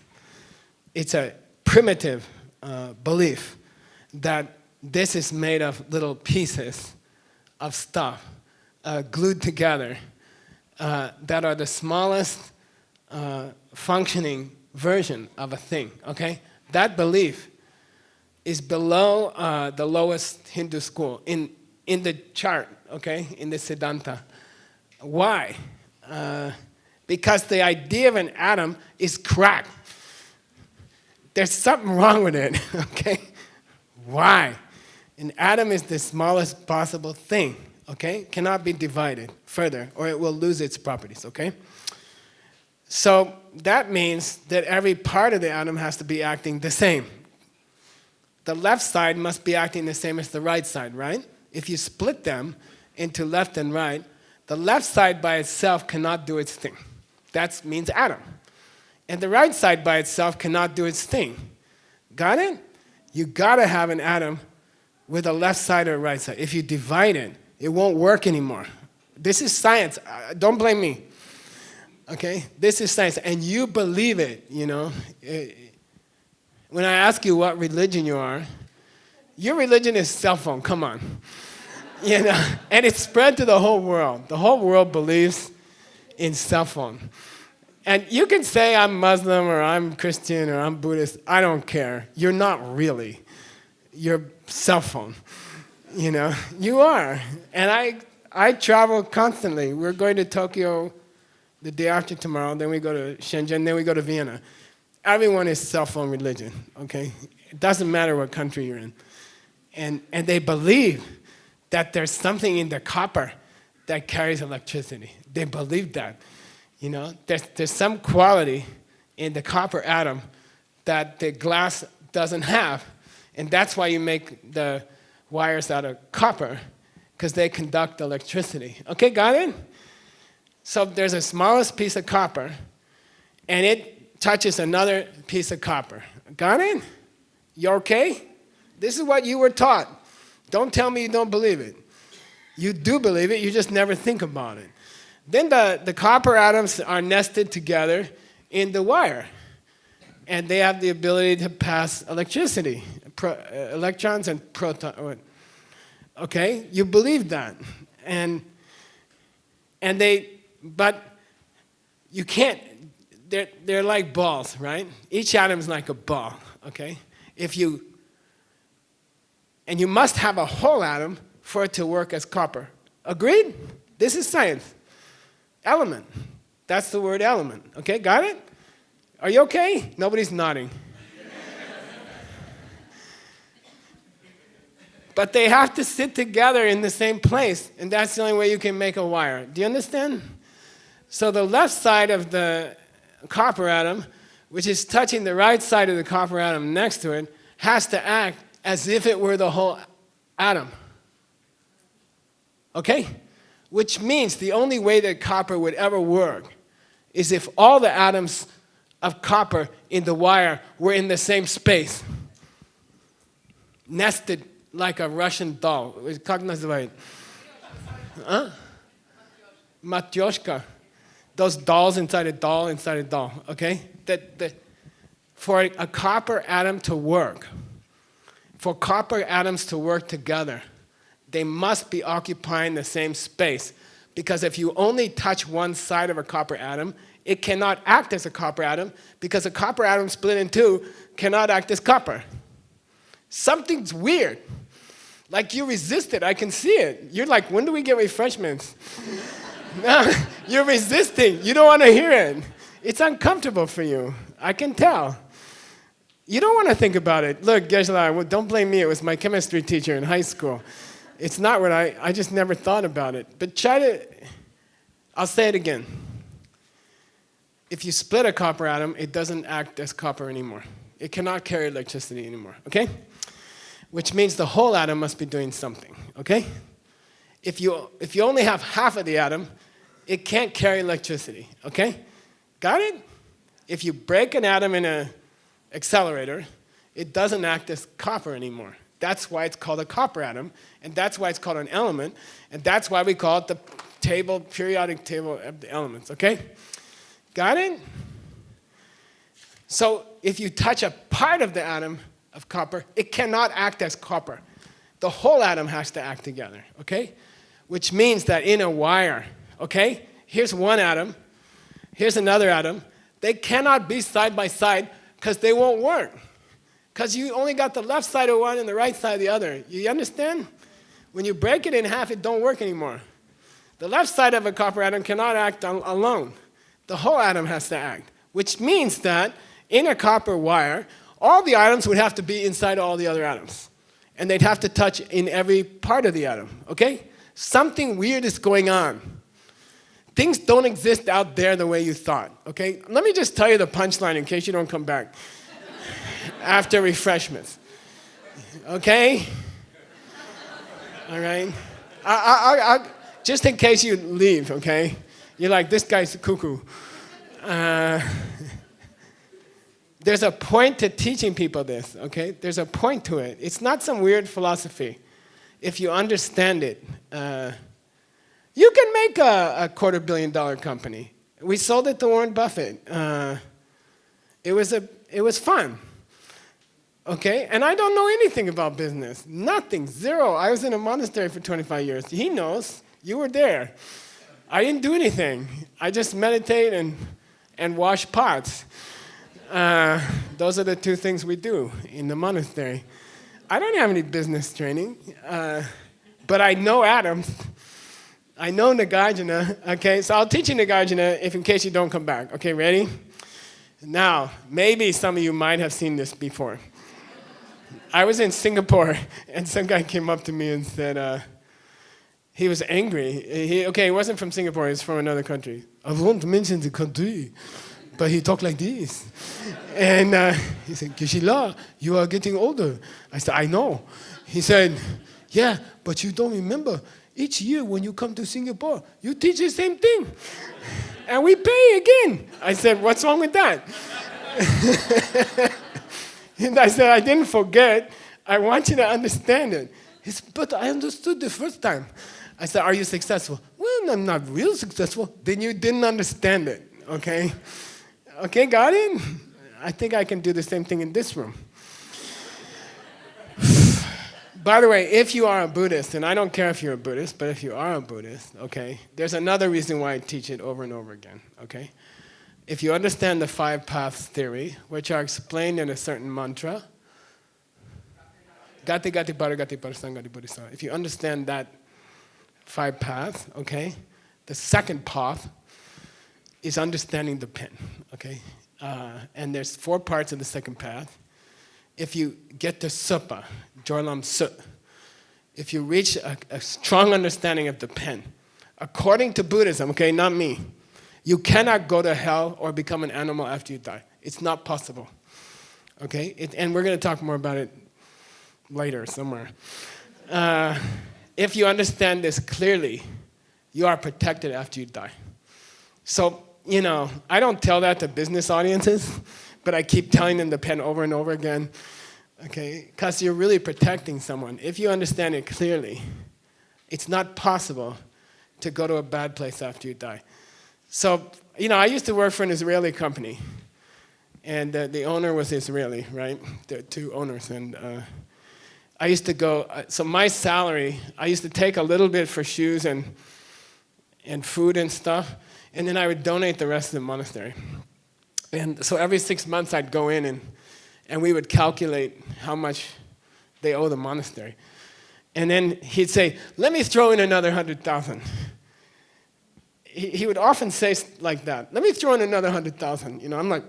It's a primitive belief that this is made of little pieces of stuff glued together that are the smallest functioning version of a thing, okay? That belief is below the lowest Hindu school in the chart, okay, in the Siddhanta. Why? Because the idea of an atom is cracked. There's something wrong with it, okay? Why? An atom is the smallest possible thing, okay? Cannot be divided further, or it will lose its properties, okay? So that means that every part of the atom has to be acting the same. The left side must be acting the same as the right side, right? If you split them into left and right, the left side by itself cannot do its thing. That means atom. And the right side by itself cannot do its thing. Got it? You gotta have an atom with a left side or a right side. If you divide it, it won't work anymore. This is science. Don't blame me. Okay? This is science, and you believe it, you know. When I ask you what religion you are, your religion is cell phone, come on. You know, and it's spread to the whole world. The whole world believes in cell phone. And you can say I'm Muslim or I'm Christian or I'm Buddhist. I don't care. You're not really. You're cell phone. You know, you are. And I travel constantly. We're going to Tokyo the day after tomorrow. Then we go to Shenzhen. Then we go to Vienna. Everyone is cell phone religion, okay? It doesn't matter what country you're in. And they believe that there's something in the copper that carries electricity. They believe that. You know, there's some quality in the copper atom that the glass doesn't have. And that's why you make the wires out of copper, because they conduct electricity. Okay, got it? So there's a smallest piece of copper, and it touches another piece of copper. Got it? You okay? This is what you were taught. Don't tell me you don't believe it. You do believe it, you just never think about it. Then the copper atoms are nested together in the wire. And they have the ability to pass electricity, electrons and protons. Okay, you believe that. But you can't, they're like balls, right? Each atom is like a ball, okay? And you must have a whole atom for it to work as copper. Agreed? This is science. Element. That's the word element. Okay, got it? Are you okay? Nobody's nodding. But they have to sit together in the same place, and that's the only way you can make a wire. Do you understand? So the left side of the copper atom, which is touching the right side of the copper atom next to it, has to act as if it were the whole atom. Okay? Which means the only way that copper would ever work is if all the atoms of copper in the wire were in the same space, nested like a Russian doll. Как называют? Huh? Matryoshka. Those dolls inside a doll inside a doll, okay? For a copper atom to work, for copper atoms to work together, they must be occupying the same space. Because if you only touch one side of a copper atom, it cannot act as a copper atom, because a copper atom split in two cannot act as copper. Something's weird. Like you resist it, I can see it. You're like, when do we get refreshments? No, you're resisting. You don't want to hear it. It's uncomfortable for you. I can tell. You don't want to think about it. Look, Geshe, well, don't blame me. It was my chemistry teacher in high school. It's not what I just never thought about it. But I'll say it again. If you split a copper atom, it doesn't act as copper anymore. It cannot carry electricity anymore, okay? Which means the whole atom must be doing something, okay? If you only have half of the atom, it can't carry electricity, okay? Got it? If you break an atom in an accelerator, it doesn't act as copper anymore. That's why it's called a copper atom, and that's why it's called an element, and that's why we call it the periodic table of the elements, okay? Got it? So if you touch a part of the atom of copper, it cannot act as copper. The whole atom has to act together, okay? Which means that in a wire, okay, here's one atom, here's another atom. They cannot be side by side because they won't work. Because you only got the left side of one and the right side of the other. You understand? When you break it in half, it don't work anymore. The left side of a copper atom cannot act alone. The whole atom has to act, which means that in a copper wire, all the atoms would have to be inside all the other atoms. And they'd have to touch in every part of the atom, okay? Something weird is going on. Things don't exist out there the way you thought, okay? Let me just tell you the punchline in case you don't come back after refreshments, okay? All right? I just in case you leave, okay? You're like, this guy's cuckoo. There's a point to teaching people this, okay? There's a point to it. It's not some weird philosophy. If you understand it, you can make a $250 million company. We sold it to Warren Buffett. It was fun. Okay, and I don't know anything about business. Nothing, zero. I was in a monastery for 25 years. He knows. You were there. I didn't do anything. I just meditate and wash pots. Those are the two things we do in the monastery. I don't have any business training, but I know atoms. I know Nagarjuna. Okay, so I'll teach you Nagarjuna if in case you don't come back. Okay, ready? Now, maybe some of you might have seen this before. I was in Singapore, and some guy came up to me and said, he was angry. He wasn't from Singapore, he was from another country. I won't mention the country, but he talked like this. And he said, Geshe, you are getting older. I said, I know. He said, yeah, but you don't remember. Each year when you come to Singapore, you teach the same thing. And we pay again. I said, what's wrong with that? And I said, I didn't forget. I want you to understand it. He said, but I understood the first time. I said, are you successful? Well, I'm not real successful. Then you didn't understand it, okay? Okay, got it? I think I can do the same thing in this room. By the way, if you are a Buddhist, and I don't care if you're a Buddhist, but if you are a Buddhist, okay, there's another reason why I teach it over and over again, okay? If you understand the 5 paths theory, which are explained in a certain mantra, gati gati paragati parasangati buddhisa. If you understand that 5 paths, okay, the second path is understanding the pen, okay? And there's 4 parts of the second path. If you get the supa, jorlam sut, if you reach a strong understanding of the pen, according to Buddhism, okay, not me, you cannot go to hell or become an animal after you die. It's not possible, okay? And we're going to talk more about it later somewhere. If you understand this clearly, you are protected after you die. So, you know, I don't tell that to business audiences, but I keep telling them the pen over and over again, okay? Because you're really protecting someone. If you understand it clearly, it's not possible to go to a bad place after you die. So, you know, I used to work for an Israeli company, and the owner was Israeli, right? There are 2 owners, and I used to go, so my salary, I used to take a little bit for shoes and food and stuff, and then I would donate the rest of the monastery. And so every 6 months I'd go in and we would calculate how much they owe the monastery. And then he'd say, let me throw in another 100,000. He would often say like that, let me throw in another 100,000. You know, I'm like,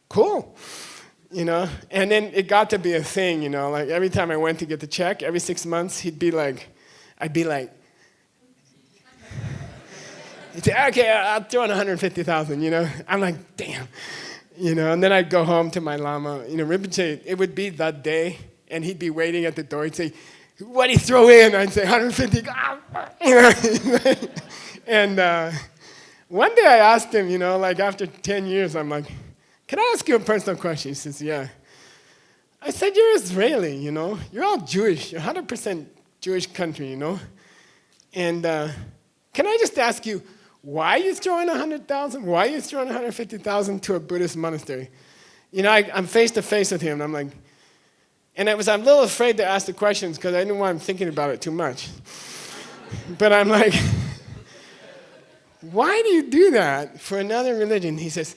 cool. You know, and then it got to be a thing, you know, like every time I went to get the check, every 6 months, I'd be like, he'd say, okay, I'll throw in 150,000, you know. I'm like, damn, you know, and then I'd go home to my Lama, you know, Rinpoche, it would be that day, and he'd be waiting at the door, he'd say, what do you throw in? I'd say, 150, you know. And one day I asked him, you know, like after 10 years, I'm like, can I ask you a personal question? He says, yeah. I said, you're Israeli, you know. You're all Jewish. You're 100% Jewish country, you know. And can I just ask you, why are you throwing 100,000? Why are you throwing 150,000 to a Buddhist monastery? You know, I'm face to face with him, and I'm like, and I'm a little afraid to ask the questions because I didn't want him thinking about it too much. But I'm like, why do you do that for another religion? He says,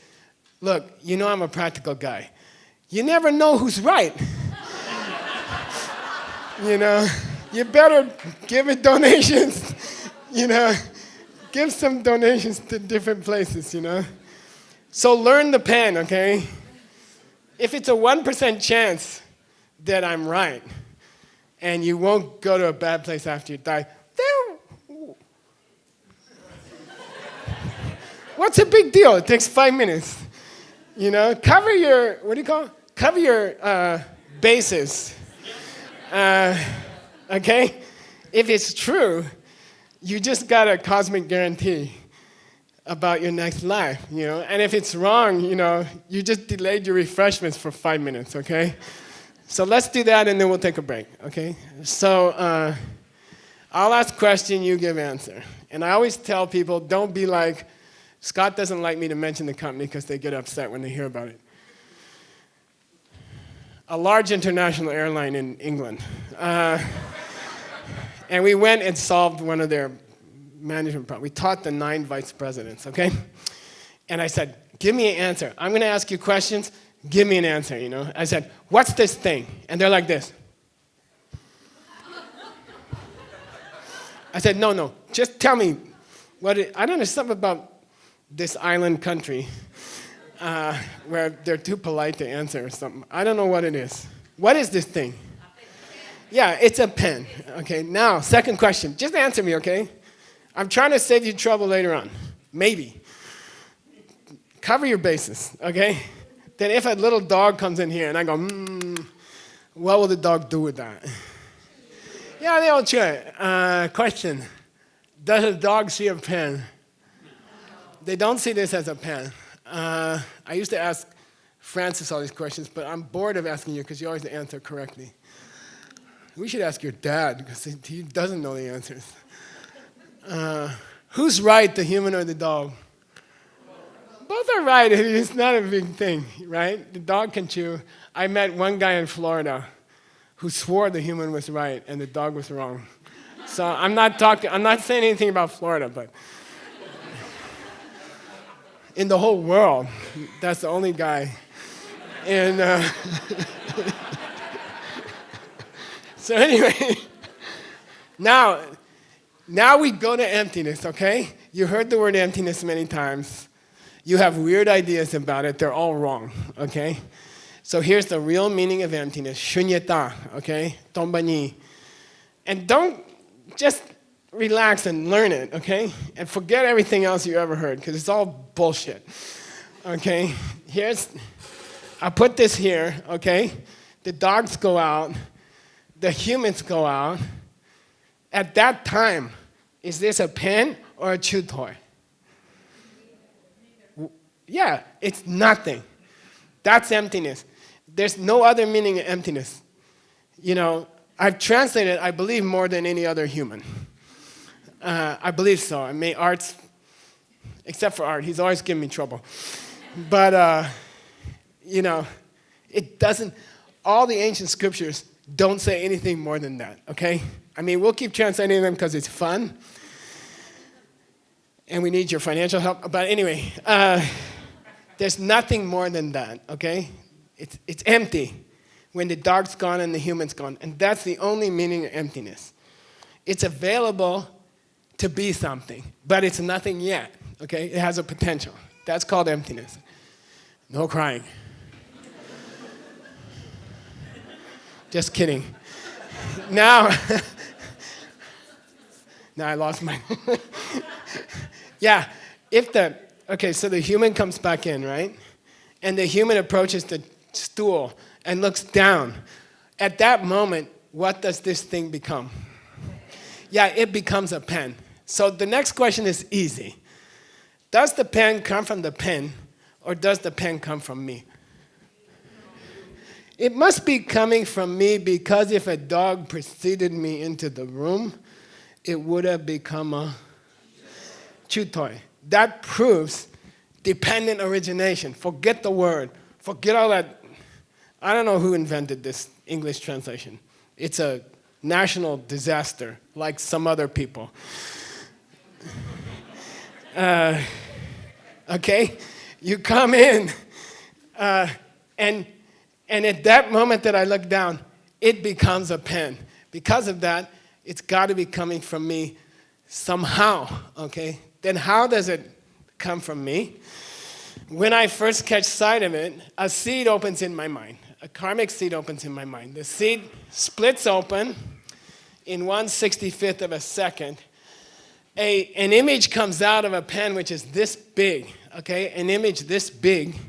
look, you know I'm a practical guy. You never know who's right. You know, you better give it donations, you know. Give some donations to different places, you know. So learn the pen, okay? If it's a 1% chance that I'm right and you won't go to a bad place after you die, then what's a big deal? It takes 5 minutes. You know, cover your, what do you call it? Cover your bases. Okay? If it's true, you just got a cosmic guarantee about your next life, you know? And if it's wrong, you know, you just delayed your refreshments for 5 minutes, okay? So let's do that and then we'll take a break, okay? So I'll ask question, you give answer. And I always tell people, don't be like Scott doesn't like me to mention the company because they get upset when they hear about it. A large international airline in England. And we went and solved one of their management problems. We taught the 9 vice presidents, okay? And I said, give me an answer. I'm going to ask you questions. Give me an answer, you know? I said, what's this thing? And they're like this. I said, no, just tell me what it, I don't know, something about this island country where they're too polite to answer or something. I don't know what it is. What is this thing? Yeah, it's a pen. Okay, now, second question. Just answer me, okay? I'm trying to save you trouble later on. Maybe. Cover your bases, okay? Then if a little dog comes in here and I go, what will the dog do with that? Yeah, they all try. Question. Does a dog see a pen? They don't see this as a pen. I used to ask Francis all these questions, but I'm bored of asking you because you always answer correctly. We should ask your dad because he doesn't know the answers. Who's right, the human or the dog? Both are right. It's not a big thing, right? The dog can chew. I met one guy in Florida who swore the human was right and the dog was wrong. So I'm not saying anything about Florida, but in the whole world, that's the only guy. And so anyway, now we go to emptiness, okay? You heard the word emptiness many times. You have weird ideas about it. They're all wrong, okay? So here's the real meaning of emptiness, shunyata, okay? Tombani. And don't just relax and learn it, okay? And forget everything else you ever heard, because it's all bullshit, okay? I put this here, okay? The dogs go out. The humans go out. At that time, is this a pen or a chew toy? Yeah, it's nothing. That's emptiness. There's no other meaning of emptiness. You know, I've translated, I believe, more than any other human. I believe so. I mean, Art's, except for Art, he's always giving me trouble. But, you know, it doesn't, all the ancient scriptures don't say anything more than that, okay? I mean, we'll keep translating them because it's fun. And we need your financial help. But anyway, there's nothing more than that, okay? It's empty when the dog's gone and the human's gone. And that's the only meaning of emptiness. It's available to be something, but it's nothing yet, okay? It has a potential. That's called emptiness. No crying. Just kidding. Now I lost my... Yeah, so the human comes back in, right? And the human approaches the stool and looks down. At that moment, what does this thing become? Yeah, it becomes a pen. So the next question is easy. Does the pen come from the pen, or does the pen come from me? It must be coming from me because if a dog preceded me into the room, it would have become a chew toy. That proves dependent origination. Forget the word. Forget all that. I don't know who invented this English translation. It's a national disaster, like some other people. Okay? You come in, and at that moment that I look down, it becomes a pen. Because of that, it's got to be coming from me somehow, okay? Then how does it come from me? When I first catch sight of it, a seed opens in my mind. A karmic seed opens in my mind. The seed splits open in 1/65th of a second. An image comes out of a pen which is this big, okay? An image this big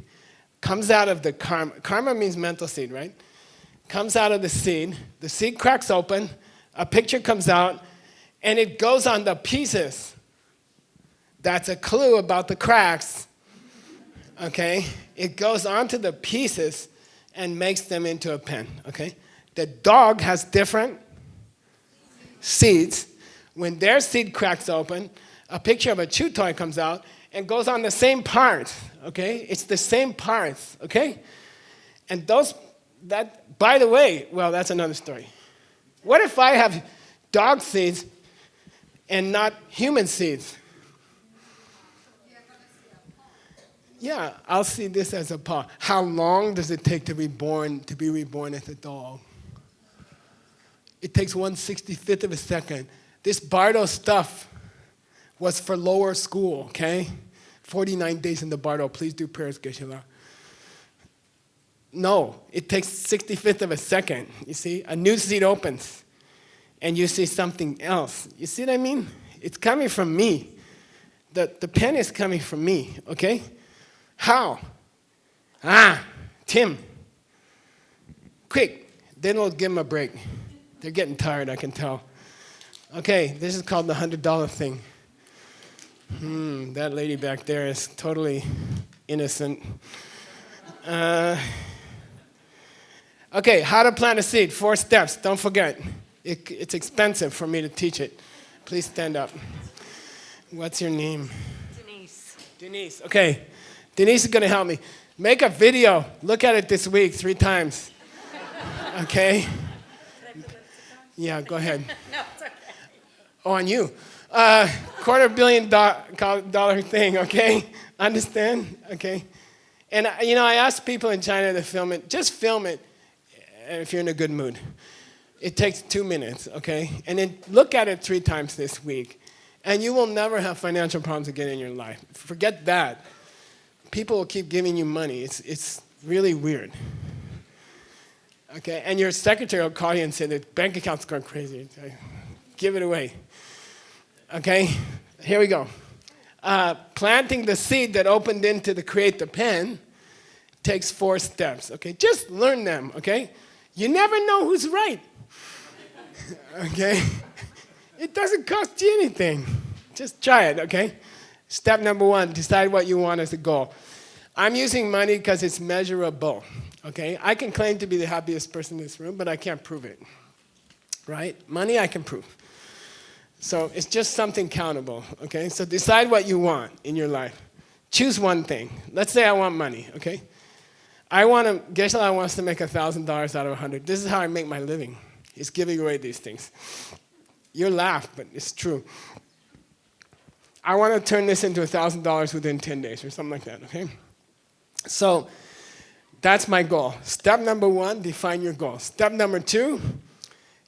comes out of the karma. Karma means mental seed, right? Comes out of the seed. The seed cracks open. A picture comes out, and it goes on the pieces. That's a clue about the cracks, okay? It goes onto the pieces and makes them into a pen, okay? The dog has different seeds. When their seed cracks open, a picture of a chew toy comes out, and goes on the same parts, okay? It's the same parts, okay? And by the way, well, that's another story. What if I have dog seeds and not human seeds? Yeah, I'll see this as a paw. How long does it take to be reborn as a dog? It takes 1/65th of a second. This Bardo stuff was for lower school, okay? 49 days in the Bardo. Please do prayers, Geshe. No, it takes 65th of a second. You see, a new seed opens, and you see something else. You see what I mean? It's coming from me. The pen is coming from me, okay? How? Tim. Quick, then we'll give them a break. They're getting tired, I can tell. Okay, this is called the $100 thing. That lady back there is totally innocent. Okay, how to plant a seed, 4 steps, don't forget. It's expensive for me to teach it. Please stand up. What's your name? Denise. Denise, okay. Denise is gonna help me. Make a video, look at it this week 3 times. Okay? Can I put lipstick on? Yeah, go ahead. No, it's okay. Oh, on you. $250 million thing, okay? Understand? Okay? And, I asked people in China to film it. Just film it if you're in a good mood. It takes 2 minutes, okay? And then look at it 3 times this week. And you will never have financial problems again in your life. Forget that. People will keep giving you money. It's really weird. Okay? And your secretary will call you and say the bank account's going crazy. Give it away. Okay? Here we go. Planting the seed that opened into the create the pen takes 4 steps. Okay? Just learn them. Okay? You never know who's right. Okay? It doesn't cost you anything. Just try it. Okay? Step number 1, decide what you want as a goal. I'm using money because it's measurable, okay? I can claim to be the happiest person in this room, but I can't prove it, right? Money I can prove. So it's just something countable, okay? So decide what you want in your life. Choose one thing. Let's say I want money, okay? Geshe wants to make $1,000 out of 100. This is how I make my living. Is giving away these things. You laugh, but it's true. I want to turn this into $1,000 within 10 days or something like that, okay? So that's my goal. Step number 1, define your goal. Step number 2,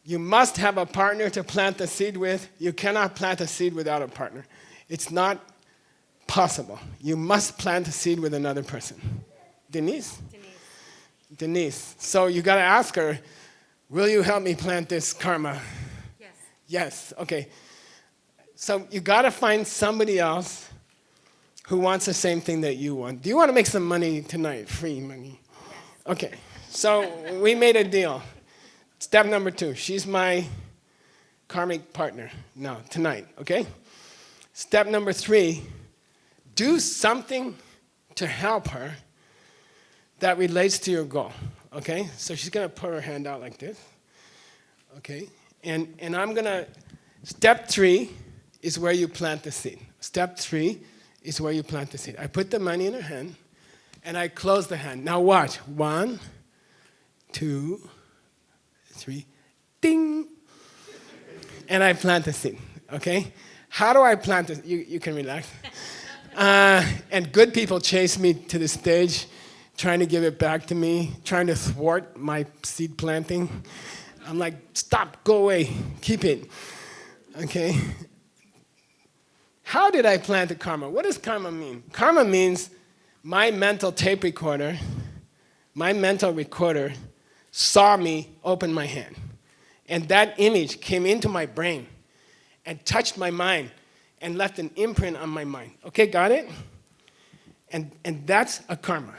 you must have a partner to plant the seed with. You cannot plant a seed without a partner. It's not possible. You must plant a seed with another person. Denise? Denise. So you got to ask her, will you help me plant this karma? Yes. Yes, okay. So you got to find somebody else who wants the same thing that you want. Do you want to make some money tonight? Free money? Yes. Okay. So we made a deal. Step number 2. She's my karmic partner now, tonight, okay? Step number 3, do something to help her that relates to your goal, okay? So she's going to put her hand out like this, okay? And I'm going to, step 3, is where you plant the seed. Step 3 is where you plant the seed. I put the money in her hand, and I close the hand. Now watch. 1, 2, 3, ding. And I plant the seed, okay? How do I plant it? You can relax. And good people chase me to the stage, trying to give it back to me, trying to thwart my seed planting. I'm like, stop, go away, keep it, okay? How did I plant the karma? What does karma mean? Karma means my mental tape recorder, my mental recorder saw me open my hand. And that image came into my brain and touched my mind and left an imprint on my mind. Okay, got it? And that's a karma.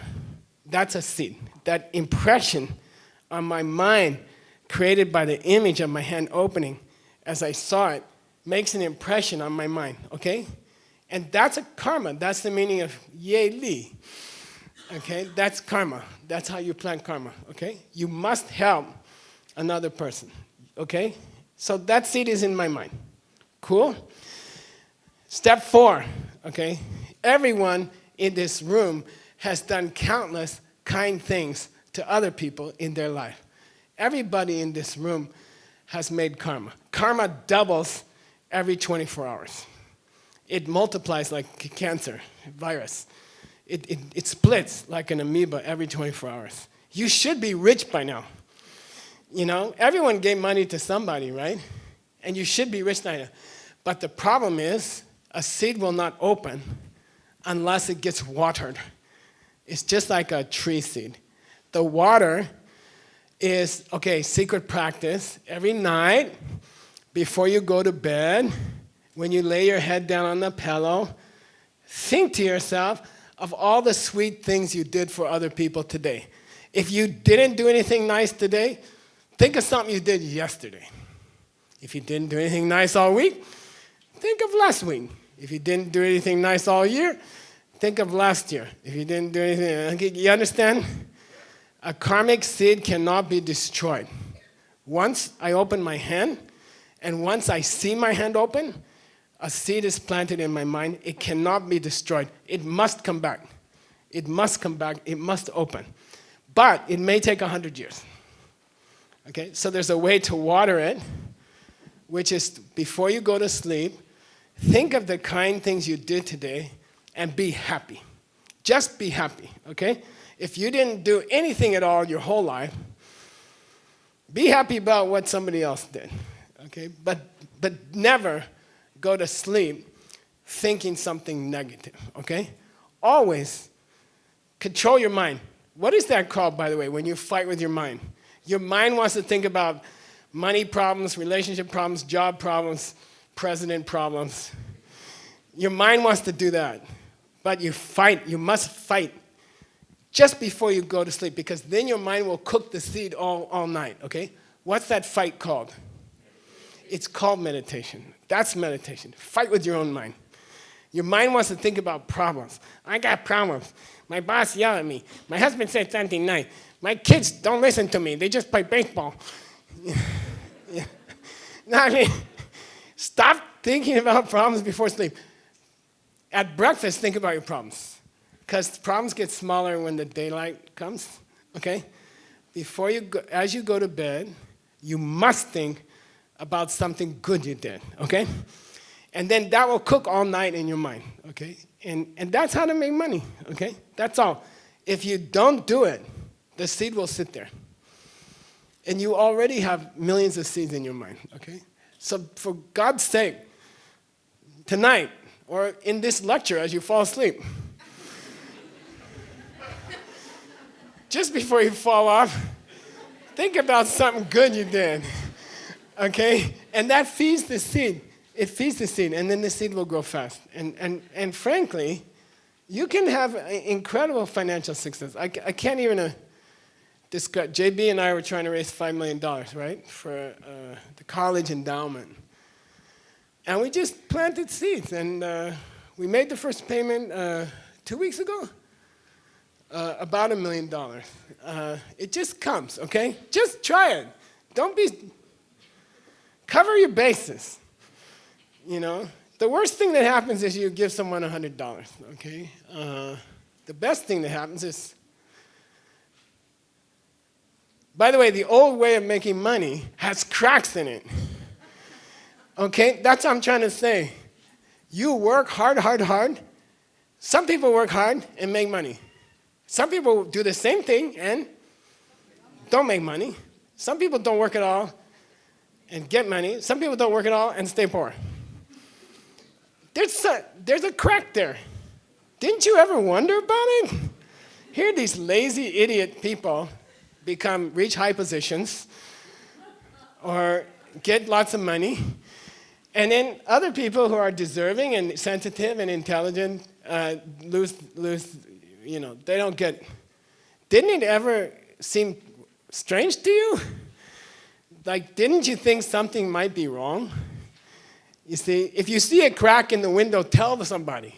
That's a seed. That impression on my mind created by the image of my hand opening as I saw it makes an impression on my mind, okay? And that's a karma. That's the meaning of ye li. Okay? That's karma. That's how you plant karma, okay? You must help another person, okay? So that seed is in my mind. Cool? Step 4, okay, Everyone in this room has done countless kind things to other people in their life. Everybody in this room has made karma. Karma doubles every 24 hours. It multiplies like cancer, virus. It splits like an amoeba every 24 hours. You should be rich by now. You know, everyone gave money to somebody, right? And you should be rich by now. But the problem is, a seed will not open unless it gets watered. It's just like a tree seed. The water is, okay, secret practice. Every night, before you go to bed, when you lay your head down on the pillow, think to yourself of all the sweet things you did for other people today. If you didn't do anything nice today, think of something you did yesterday. If you didn't do anything nice all week, think of last week. If you didn't do anything nice all year, think of last year. If you didn't do anything, okay, you understand? A karmic seed cannot be destroyed. Once I open my hand, and once I see my hand open, a seed is planted in my mind. It cannot be destroyed. It must come back. It must come back. It must open. But it may take 100 years. Okay, so there's a way to water it, which is before you go to sleep, think of the kind things you did today and be happy. Just be happy, okay? If you didn't do anything at all your whole life, be happy about what somebody else did, okay? But never go to sleep thinking something negative, okay? Always control your mind. What is that called, by the way, when you fight with your mind? Your mind wants to think about money problems, relationship problems, job problems, president problems. Your mind wants to do that. But you fight, you must fight just before you go to sleep, because then your mind will cook the seed all night, okay? What's that fight called? It's called meditation. That's meditation. Fight with your own mind. Your mind wants to think about problems. I got problems. My boss yelled at me. My husband said something nice. My kids don't listen to me. They just play baseball. Yeah. No, I mean, stop thinking about problems before sleep. At breakfast, think about your problems. Because problems get smaller when the daylight comes, okay? Before you go, as you go to bed, you must think about something good you did, okay? And then that will cook all night in your mind, okay? And that's how to make money, okay? That's all. If you don't do it, the seed will sit there. And you already have millions of seeds in your mind, okay? So for God's sake, tonight, or in this lecture as you fall asleep, just before you fall off, think about something good you did, okay? And that feeds the seed. It feeds the seed, and then the seed will grow fast. And frankly, you can have incredible financial success. I can't even describe. JB and I were trying to raise $5 million, right, for the college endowment. And we just planted seeds, and we made the first payment 2 weeks ago. About $1 million. It just comes, okay? Just try it. Don't be, cover your bases. You know, the worst thing that happens is you give someone $100, okay? The best thing that happens is, by the way, the old way of making money has cracks in it. Okay, that's what I'm trying to say. You work hard. Some people work hard and make money. Some people do the same thing and don't make money. Some people don't work at all and get money. Some people don't work at all and stay poor. There's a crack there. Didn't you ever wonder about it? Here these lazy idiot people reach high positions or get lots of money, and then other people who are deserving and sensitive and intelligent lose, you know, they don't get. Didn't it ever seem strange to you? Like, didn't you think something might be wrong? You see, if you see a crack in the window, tell somebody.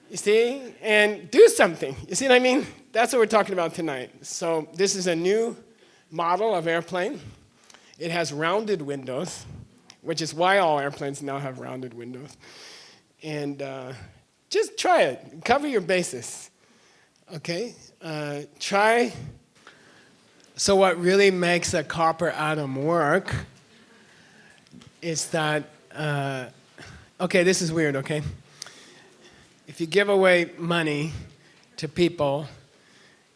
You see, and do something. You see what I mean? That's what we're talking about tonight. So this is a new model of airplane. It has rounded windows, which is why all airplanes now have rounded windows. And Just try it. Cover your bases. Okay? Try. So what really makes a copper atom work is that, okay, this is weird, okay? If you give away money to people,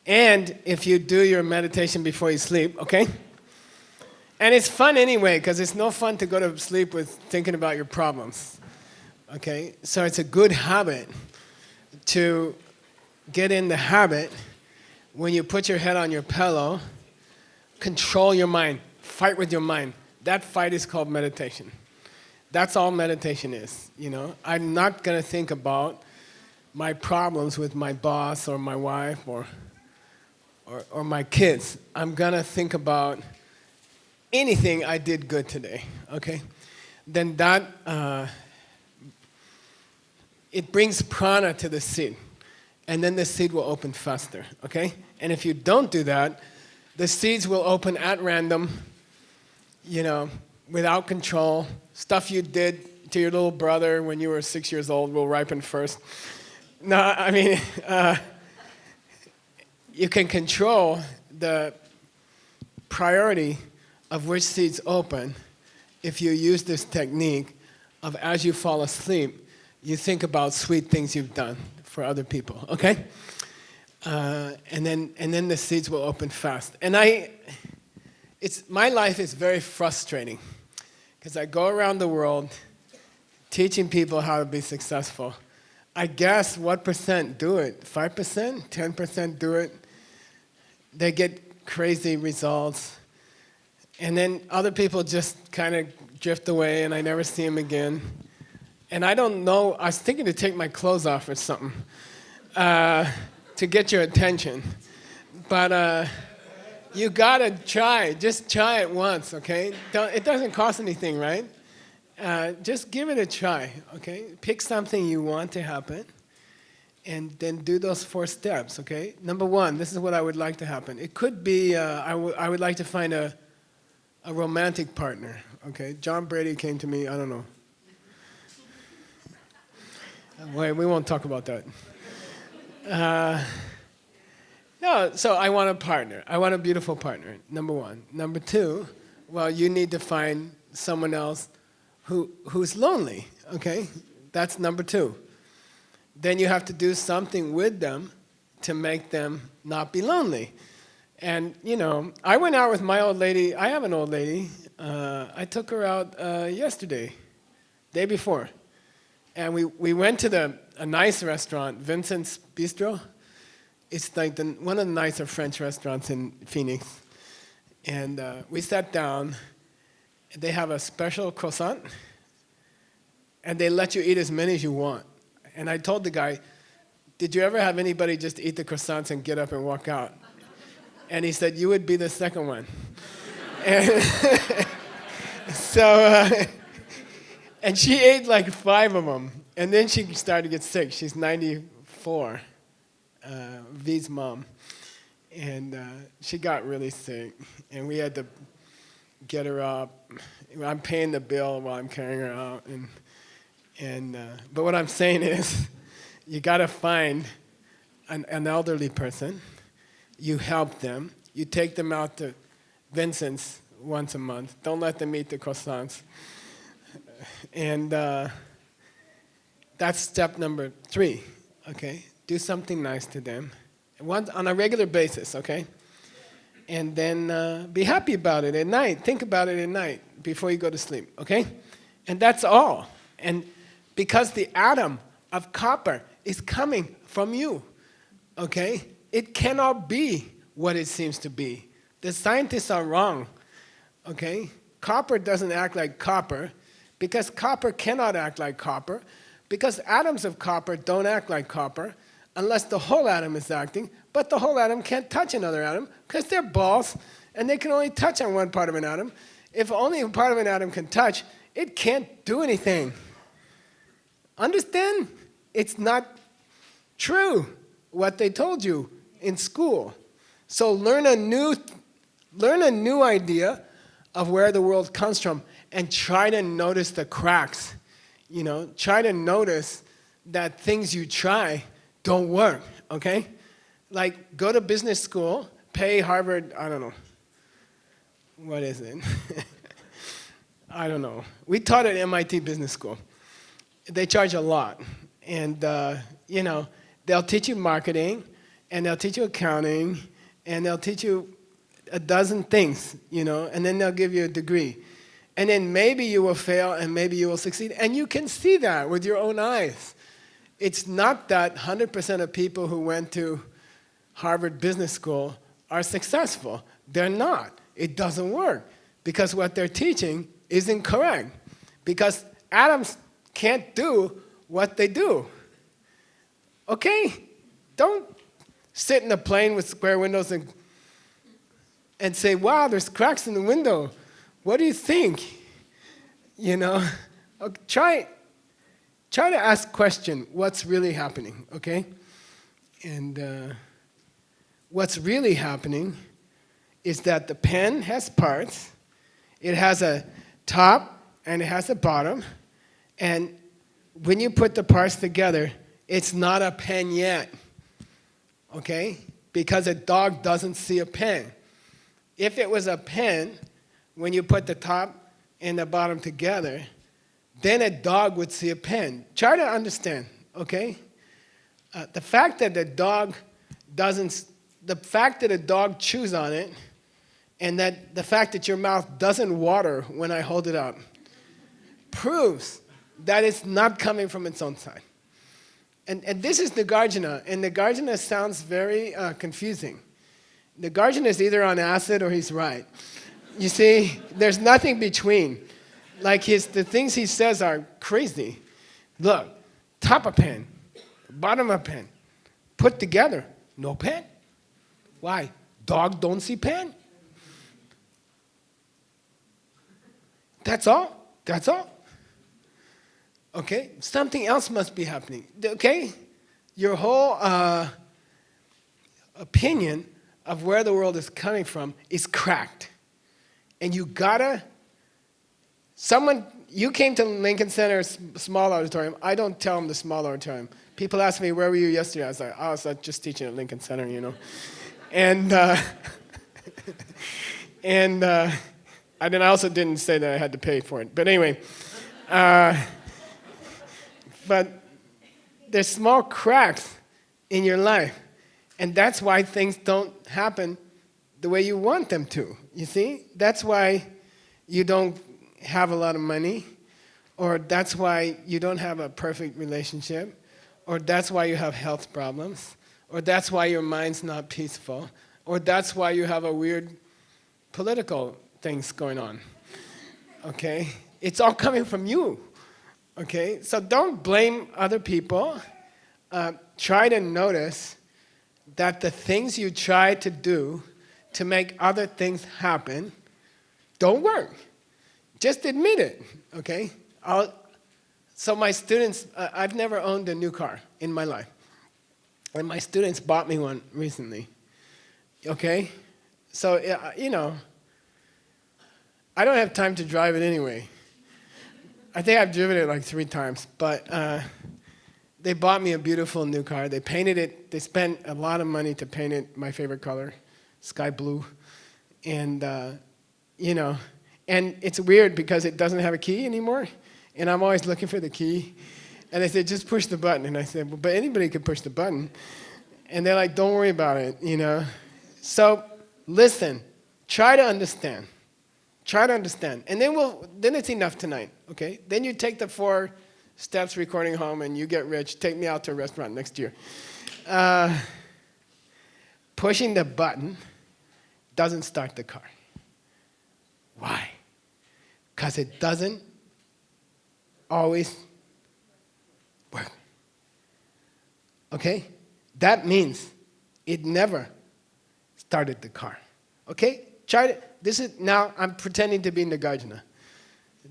and if you do your meditation before you sleep, okay? And it's fun anyway, because it's no fun to go to sleep with thinking about your problems, okay? So it's a good habit to get in the habit when you put your head on your pillow, control your mind, fight with your mind. That fight is called meditation. That's all meditation is, you know? I'm not going to think about my problems with my boss or my wife or my kids. I'm going to think about anything I did good today, okay? Then that, it brings prana to the seed. And then the seed will open faster, okay? And if you don't do that, the seeds will open at random, you know, without control. Stuff you did to your little brother when you were 6 years old will ripen first. No, I mean, you can control the priority of which seeds open if you use this technique of as you fall asleep, you think about sweet things you've done for other people, okay? And then the seeds will open fast. And my life is very frustrating because I go around the world teaching people how to be successful. I guess what percent do it? 5%? 10% do it? They get crazy results. And then other people just kind of drift away and I never see them again. And I don't know, I was thinking to take my clothes off or something to get your attention. But you gotta try, just try it once, okay? It doesn't cost anything, right? Just give it a try, okay? Pick something you want to happen and then do those 4 steps, okay? Number 1, this is what I would like to happen. It could be, I would like to find a romantic partner, okay? John Brady came to me, I don't know. Wait, we won't talk about that. No, so I want a partner. I want a beautiful partner, number 1. Number 2, well, you need to find someone else who's lonely, okay? That's number 2. Then you have to do something with them to make them not be lonely. And, you know, I went out with my old lady. I have an old lady. I took her out yesterday, day before. And we went to a nice restaurant, Vincent's Bistro. It's like one of the nicer French restaurants in Phoenix. And we sat down. They have a special croissant. And they let you eat as many as you want. And I told the guy, did you ever have anybody just eat the croissants and get up and walk out? And he said, you would be the second one. And so, and she ate like 5 of them. And then she started to get sick. She's 94, V's mom. And she got really sick. And we had to get her up. I'm paying the bill while I'm carrying her out. But what I'm saying is, you got to find an elderly person. You help them. You take them out to Vincent's once a month. Don't let them eat the croissants. And that's step number 3, okay? Do something nice to them on a regular basis, okay? And then be happy about it at night. Think about it at night before you go to sleep, okay? And that's all. And because the atom of copper is coming from you, okay? It cannot be what it seems to be. The scientists are wrong, okay? Copper doesn't act like copper because copper cannot act like copper because atoms of copper don't act like copper unless the whole atom is acting, but the whole atom can't touch another atom because they're balls and they can only touch on one part of an atom. If only a part of an atom can touch, it can't do anything. Understand? It's not true what they told you in school. So learn a new idea of where the world comes from and try to notice the cracks. You know, try to notice that things you try don't work, okay? Like, go to business school, pay Harvard, I don't know. What is it? I don't know. We taught at MIT Business School. They charge a lot. And, you know, they'll teach you marketing, and they'll teach you accounting, and they'll teach you a dozen things, you know, and then they'll give you a degree. And then maybe you will fail, and maybe you will succeed. And you can see that with your own eyes. It's not that 100% of people who went to Harvard Business School are successful. They're not. It doesn't work because what they're teaching is incorrect. Because atoms can't do what they do. Okay? Don't sit in a plane with square windows and say, wow, there's cracks in the window. What do you think? You know? Try to ask question, what's really happening, okay? And what's really happening is that the pen has parts. It has a top and it has a bottom. And when you put the parts together, it's not a pen yet, okay? Because a dog doesn't see a pen. If it was a pen, when you put the top and the bottom together, then a dog would see a pen. Try to understand, okay? The fact that a dog chews on it, and that the fact that your mouth doesn't water when I hold it up, proves that it's not coming from its own side. And this is Nagarjuna, and Nagarjuna sounds very confusing. Nagarjuna is either on acid or he's right. You see, there's nothing between. Like the things he says are crazy. Look, top of pen, bottom of pen, put together, no pen. Why? Dog don't see pen. That's all. That's all. Okay? Something else must be happening. Okay? Your whole opinion of where the world is coming from is cracked. And you gotta, you came to Lincoln Center, small auditorium. I don't tell them the small auditorium. People ask me, where were you yesterday? I was like, I was just teaching at Lincoln Center, you know. And then I also didn't say that I had to pay for it. But anyway, but there's small cracks in your life. And that's why things don't happen the way you want them to, you see? That's why you don't have a lot of money, or that's why you don't have a perfect relationship, or that's why you have health problems, or that's why your mind's not peaceful, or that's why you have a weird political things going on, okay? It's all coming from you, okay? So don't blame other people. Try to notice that the things you try to do to make other things happen don't work. Just admit it, okay? So my students, I've never owned a new car in my life. And my students bought me one recently, okay? So, you know, I don't have time to drive it anyway. I think I've driven it like 3 times, but they bought me a beautiful new car. They painted it. They spent a lot of money to paint it my favorite color, sky blue. And, you know, and it's weird because it doesn't have a key anymore, and I'm always looking for the key. And they said, just push the button. And I said, well, but anybody can push the button. And they're like, don't worry about it, you know. So listen, try to understand. Try to understand. And then it's enough tonight, okay? Then you take the 4 steps recording home and you get rich. Take me out to a restaurant next year. Pushing the button doesn't start the car. Why? Because it doesn't always work. Okay? That means it never started the car. Okay? Try to, now I'm pretending to be Nagarjuna,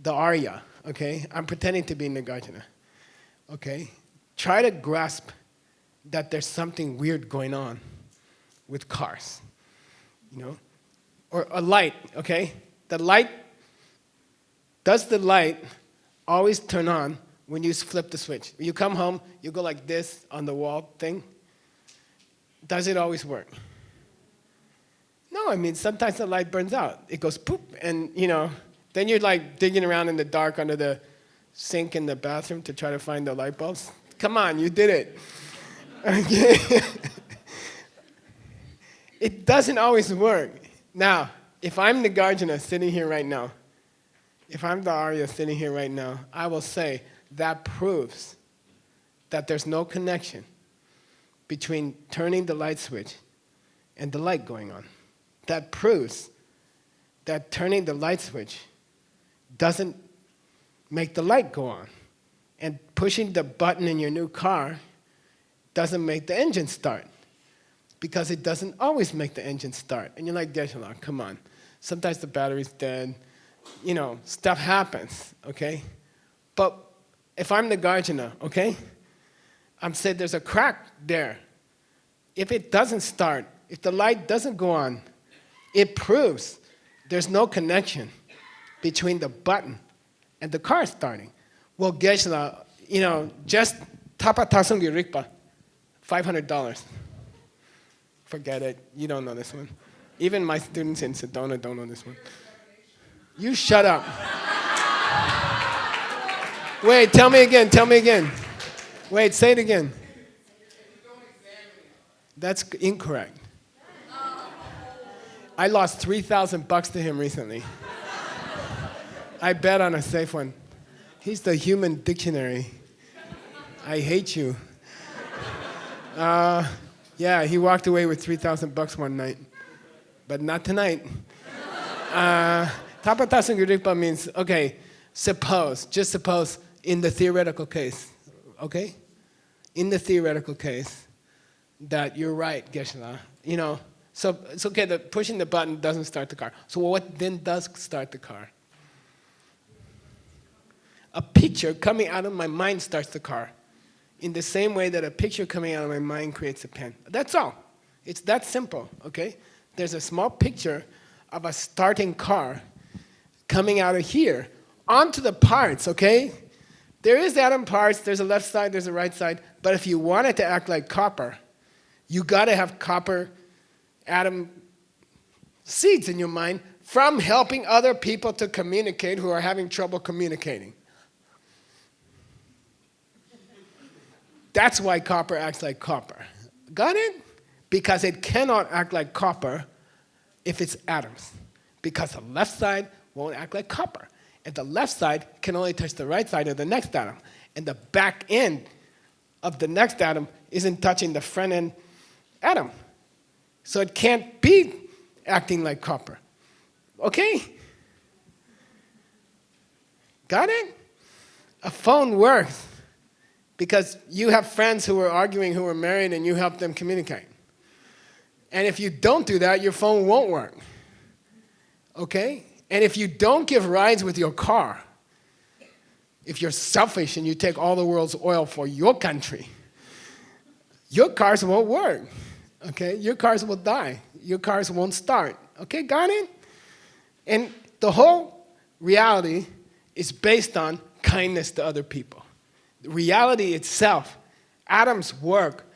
the Arya, okay? I'm pretending to be Nagarjuna, okay? Try to grasp that there's something weird going on with cars, you know? Or a light, okay? Does the light always turn on when you flip the switch. When you come home, you go like this on the wall thing. Does it always work? No, I mean, sometimes the light burns out. It goes poop, and then you're like digging around in the dark under the sink in the bathroom to try to find the light bulbs. Come on, you did it. Okay. It doesn't always work. Now, if I'm Nagarjuna sitting here right now, if I'm the Arya sitting here right now, I will say that proves that there's no connection between turning the light switch and the light going on. That proves that turning the light switch doesn't make the light go on. And pushing the button in your new car doesn't make the engine start. Because it doesn't always make the engine start. And you're like, Geshe, come on. Sometimes the battery's dead. Stuff happens, okay? But if I'm Nagarjuna, okay? I'm saying there's a crack there. If it doesn't start, if the light doesn't go on, it proves there's no connection between the button and the car starting. Well, Geshe, just tapa tasungi rikpa, $500. Forget it. You don't know this one. Even my students in Sedona don't know this one. You shut up. Wait, tell me again. Wait, say it again. That's incorrect. I lost $3,000 to him recently. I bet on a safe one. He's the human dictionary. I hate you. Yeah, he walked away with $3,000 one night, but not tonight. Tapatasan Guripa means, okay, just suppose in the theoretical case, okay? In the theoretical case that you're right, Geshe, so it's okay that pushing the button doesn't start the car. So what then does start the car? A picture coming out of my mind starts the car. In the same way that a picture coming out of my mind creates a pen. That's all. It's that simple, okay? There's a small picture of a starting car coming out of here onto the parts, okay? There is atom parts, there's a left side, there's a right side, but if you want it to act like copper, you gotta have copper atom seeds in your mind from helping other people to communicate who are having trouble communicating. That's why copper acts like copper. Got it? Because it cannot act like copper if it's atoms. Because the left side won't act like copper. And the left side can only touch the right side of the next atom. And the back end of the next atom isn't touching the front end atom. So it can't be acting like copper. Okay? Got it? A phone works because you have friends who are arguing who are married and you help them communicate. And if you don't do that, your phone won't work. Okay? And if you don't give rides with your car, if you're selfish and you take all the world's oil for your country, your cars won't work. Okay? Your cars will die. Your cars won't start. Okay, got it? And the whole reality is based on kindness to other people. The reality itself, atoms work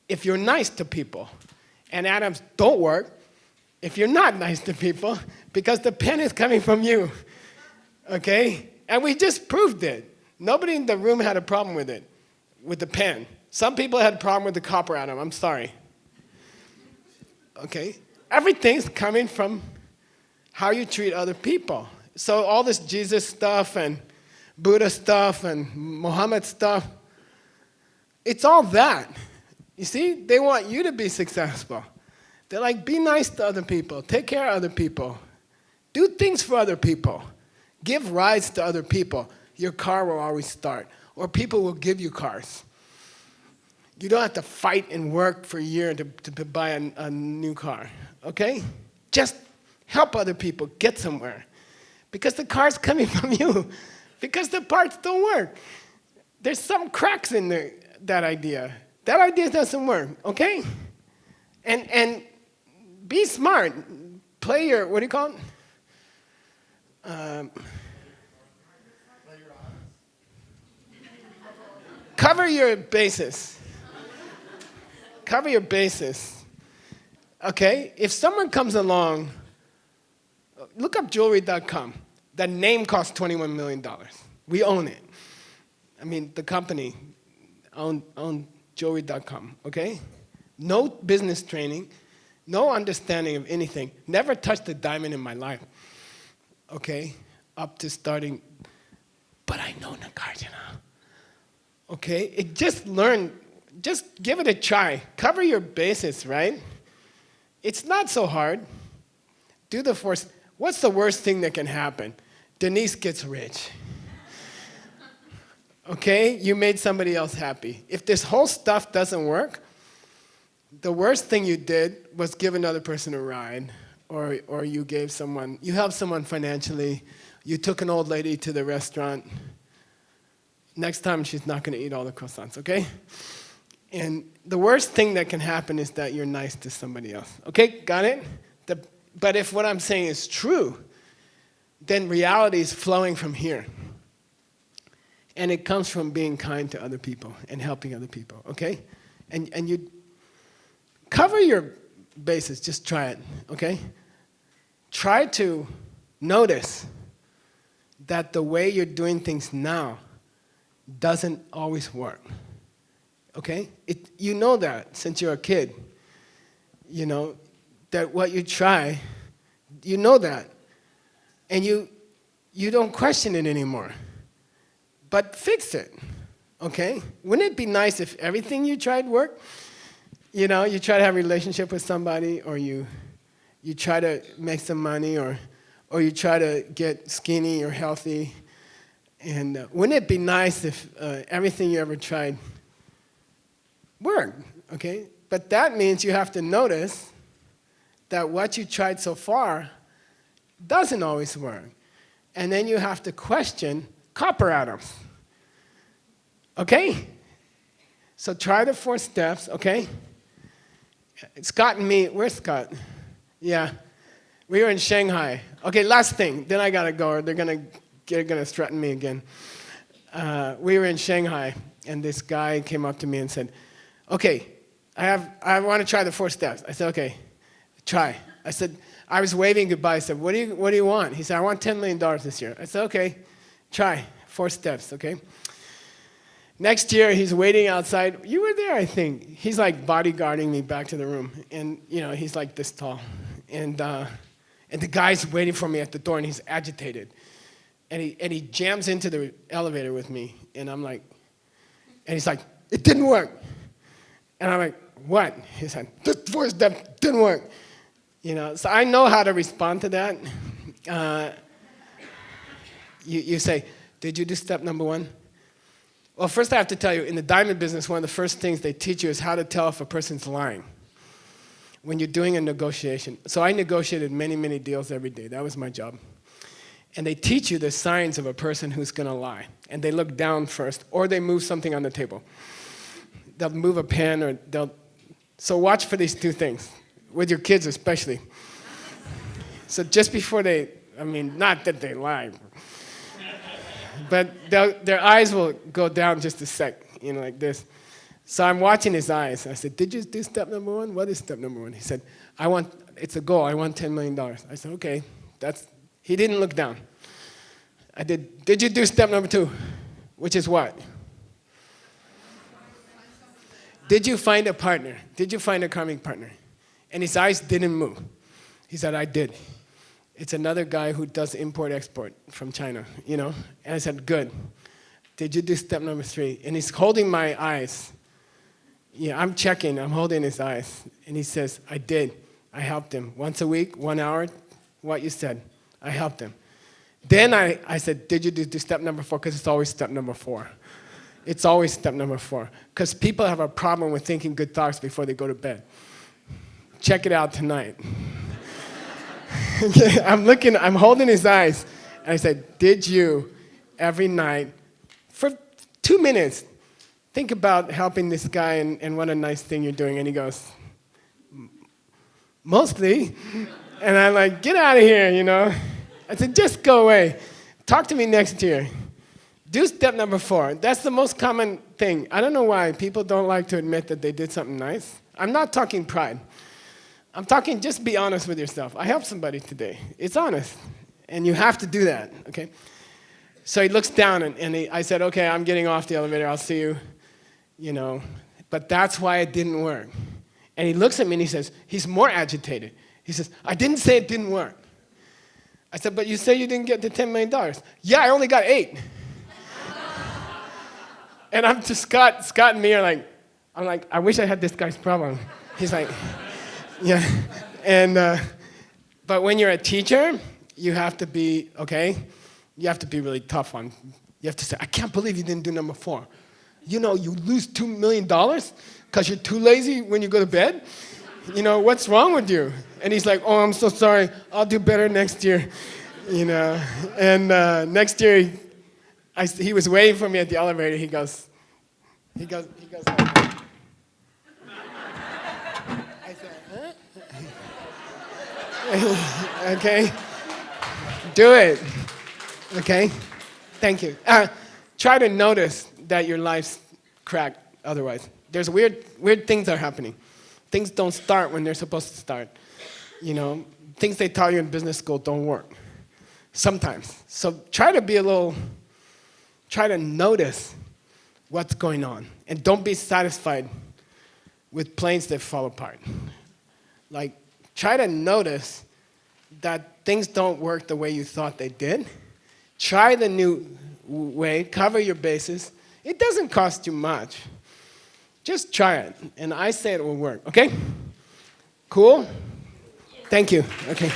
if you're nice to people. And atoms don't work if you're not nice to people because the pen is coming from you. Okay? And we just proved it. Nobody in the room had a problem with it, with the pen. Some people had a problem with the copper atom. I'm sorry. Okay? Everything's coming from how you treat other people. So all this Jesus stuff and Buddha stuff and Muhammad stuff, it's all that. You see, they want you to be successful. They're like, be nice to other people, take care of other people, do things for other people, give rides to other people. Your car will always start, or people will give you cars. You don't have to fight and work for a year to buy a new car, okay? Just help other people get somewhere because the car's coming from you. Because the parts don't work. There's some cracks in that idea. That idea doesn't work, okay? And be smart. Play your, what do you call it? Cover your bases. Cover your bases. Okay? If someone comes along, look up jewelry.com. That name costs $21 million. We own it. I mean, the company own jewelry.com, okay? No business training, no understanding of anything. Never touched a diamond in my life, okay? Up to starting, but I know Nagarjuna, okay? Just give it a try. Cover your bases, right? It's not so hard. Do the force. What's the worst thing that can happen? Denise gets rich. Okay? You made somebody else happy. If this whole stuff doesn't work, the worst thing you did was give another person a ride, or you helped someone financially, you took an old lady to the restaurant. Next time, she's not going to eat all the croissants, okay? And the worst thing that can happen is that you're nice to somebody else. Okay? Got it? But if what I'm saying is true, then reality is flowing from here. And it comes from being kind to other people and helping other people, okay? And you cover your bases, just try it, okay? Try to notice that the way you're doing things now doesn't always work, okay? You know that since you're a kid, you know, that what you try, you know that. And you don't question it anymore. But fix it, okay? Wouldn't it be nice if everything you tried worked? You know, you try to have a relationship with somebody, or you try to make some money, or you try to get skinny or healthy. And wouldn't it be nice if everything you ever tried worked, okay? But that means you have to notice that what you tried so far doesn't always work. And then you have to question copper atoms. Okay? So try the 4 steps, okay? Scott and me, where's Scott? Yeah. We were in Shanghai. Okay, last thing, then I gotta go, or they're gonna threaten me again. We were in Shanghai, and this guy came up to me and said, okay, I want to try the 4 steps. I said, okay, try. I said, I was waving goodbye. I said, what do you want? He said, I want $10 million this year. I said, okay, try 4 steps, okay? Next year, he's waiting outside. You were there, I think. He's like bodyguarding me back to the room. And, you know, he's like this tall. And the guy's waiting for me at the door, and he's agitated. And he jams into the elevator with me. And I'm like, and he's like, it didn't work. And I'm like, what? He said, the 4 steps didn't work. You know, so I know how to respond to that. You say, did you do step number 1? Well, first I have to tell you, in the diamond business, one of the first things they teach you is how to tell if a person's lying when you're doing a negotiation. So I negotiated many, many deals every day. That was my job. And they teach you the signs of a person who's going to lie. And they look down first, or they move something on the table. They'll move a pen, or So watch for these 2 things, with your kids especially. So just before not that they lie, but their eyes will go down just a sec, you know, like this. So I'm watching his eyes. I said, did you do step number 1? What is step number 1? He said, it's a goal. I want $10 million. I said, okay. He didn't look down. I did you do step number 2? Which is what? Did you find a partner? Did you find a karmic partner? And his eyes didn't move. He said, I did. It's another guy who does import-export from China, you know? And I said, good. Did you do step number 3? And he's holding my eyes. Yeah, I'm checking. I'm holding his eyes. And he says, I did. I helped him. Once a week, 1 hour, what you said. I helped him. Then I said, did you do step number 4? Because it's always step number 4. It's always step number 4. Because people have a problem with thinking good thoughts before they go to bed. Check it out tonight. I'm holding his eyes, and I said, did you every night, for 2 minutes, think about helping this guy and what a nice thing you're doing? And he goes, mostly. And I'm like, get out of here, you know. I said, just go away. Talk to me next year. Do step number 4. That's the most common thing. I don't know why people don't like to admit that they did something nice. I'm not talking pride. I'm talking just be honest with yourself. I helped somebody today. It's honest. And you have to do that, okay? So he looks down, and I said, okay, I'm getting off the elevator. I'll see you, you know. But that's why it didn't work. And he looks at me and he says, he's more agitated. He says, I didn't say it didn't work. I said, but you say you didn't get the $10 million. Yeah, I only got 8. And I'm just, Scott and me are like, I'm like, I wish I had this guy's problem. He's like, yeah. And, but when you're a teacher, you have to be, okay, you have to be really tough on, you have to say, I can't believe you didn't do number 4. You know, you lose $2 million because you're too lazy when you go to bed? You know, what's wrong with you? And he's like, oh, I'm so sorry. I'll do better next year. You know, and next year, he was waiting for me at the elevator. He goes like, I said, huh? Okay, do it. Okay, thank you. Try to notice that your life's cracked otherwise. There's weird things are happening. Things don't start when they're supposed to start. You know, things they taught you in business school don't work. Sometimes. So try to notice what's going on. And don't be satisfied with planes that fall apart. Like, try to notice that things don't work the way you thought they did. Try the new way, cover your bases. It doesn't cost you much. Just try it. And I say it will work, okay? Cool? Thank you. Okay.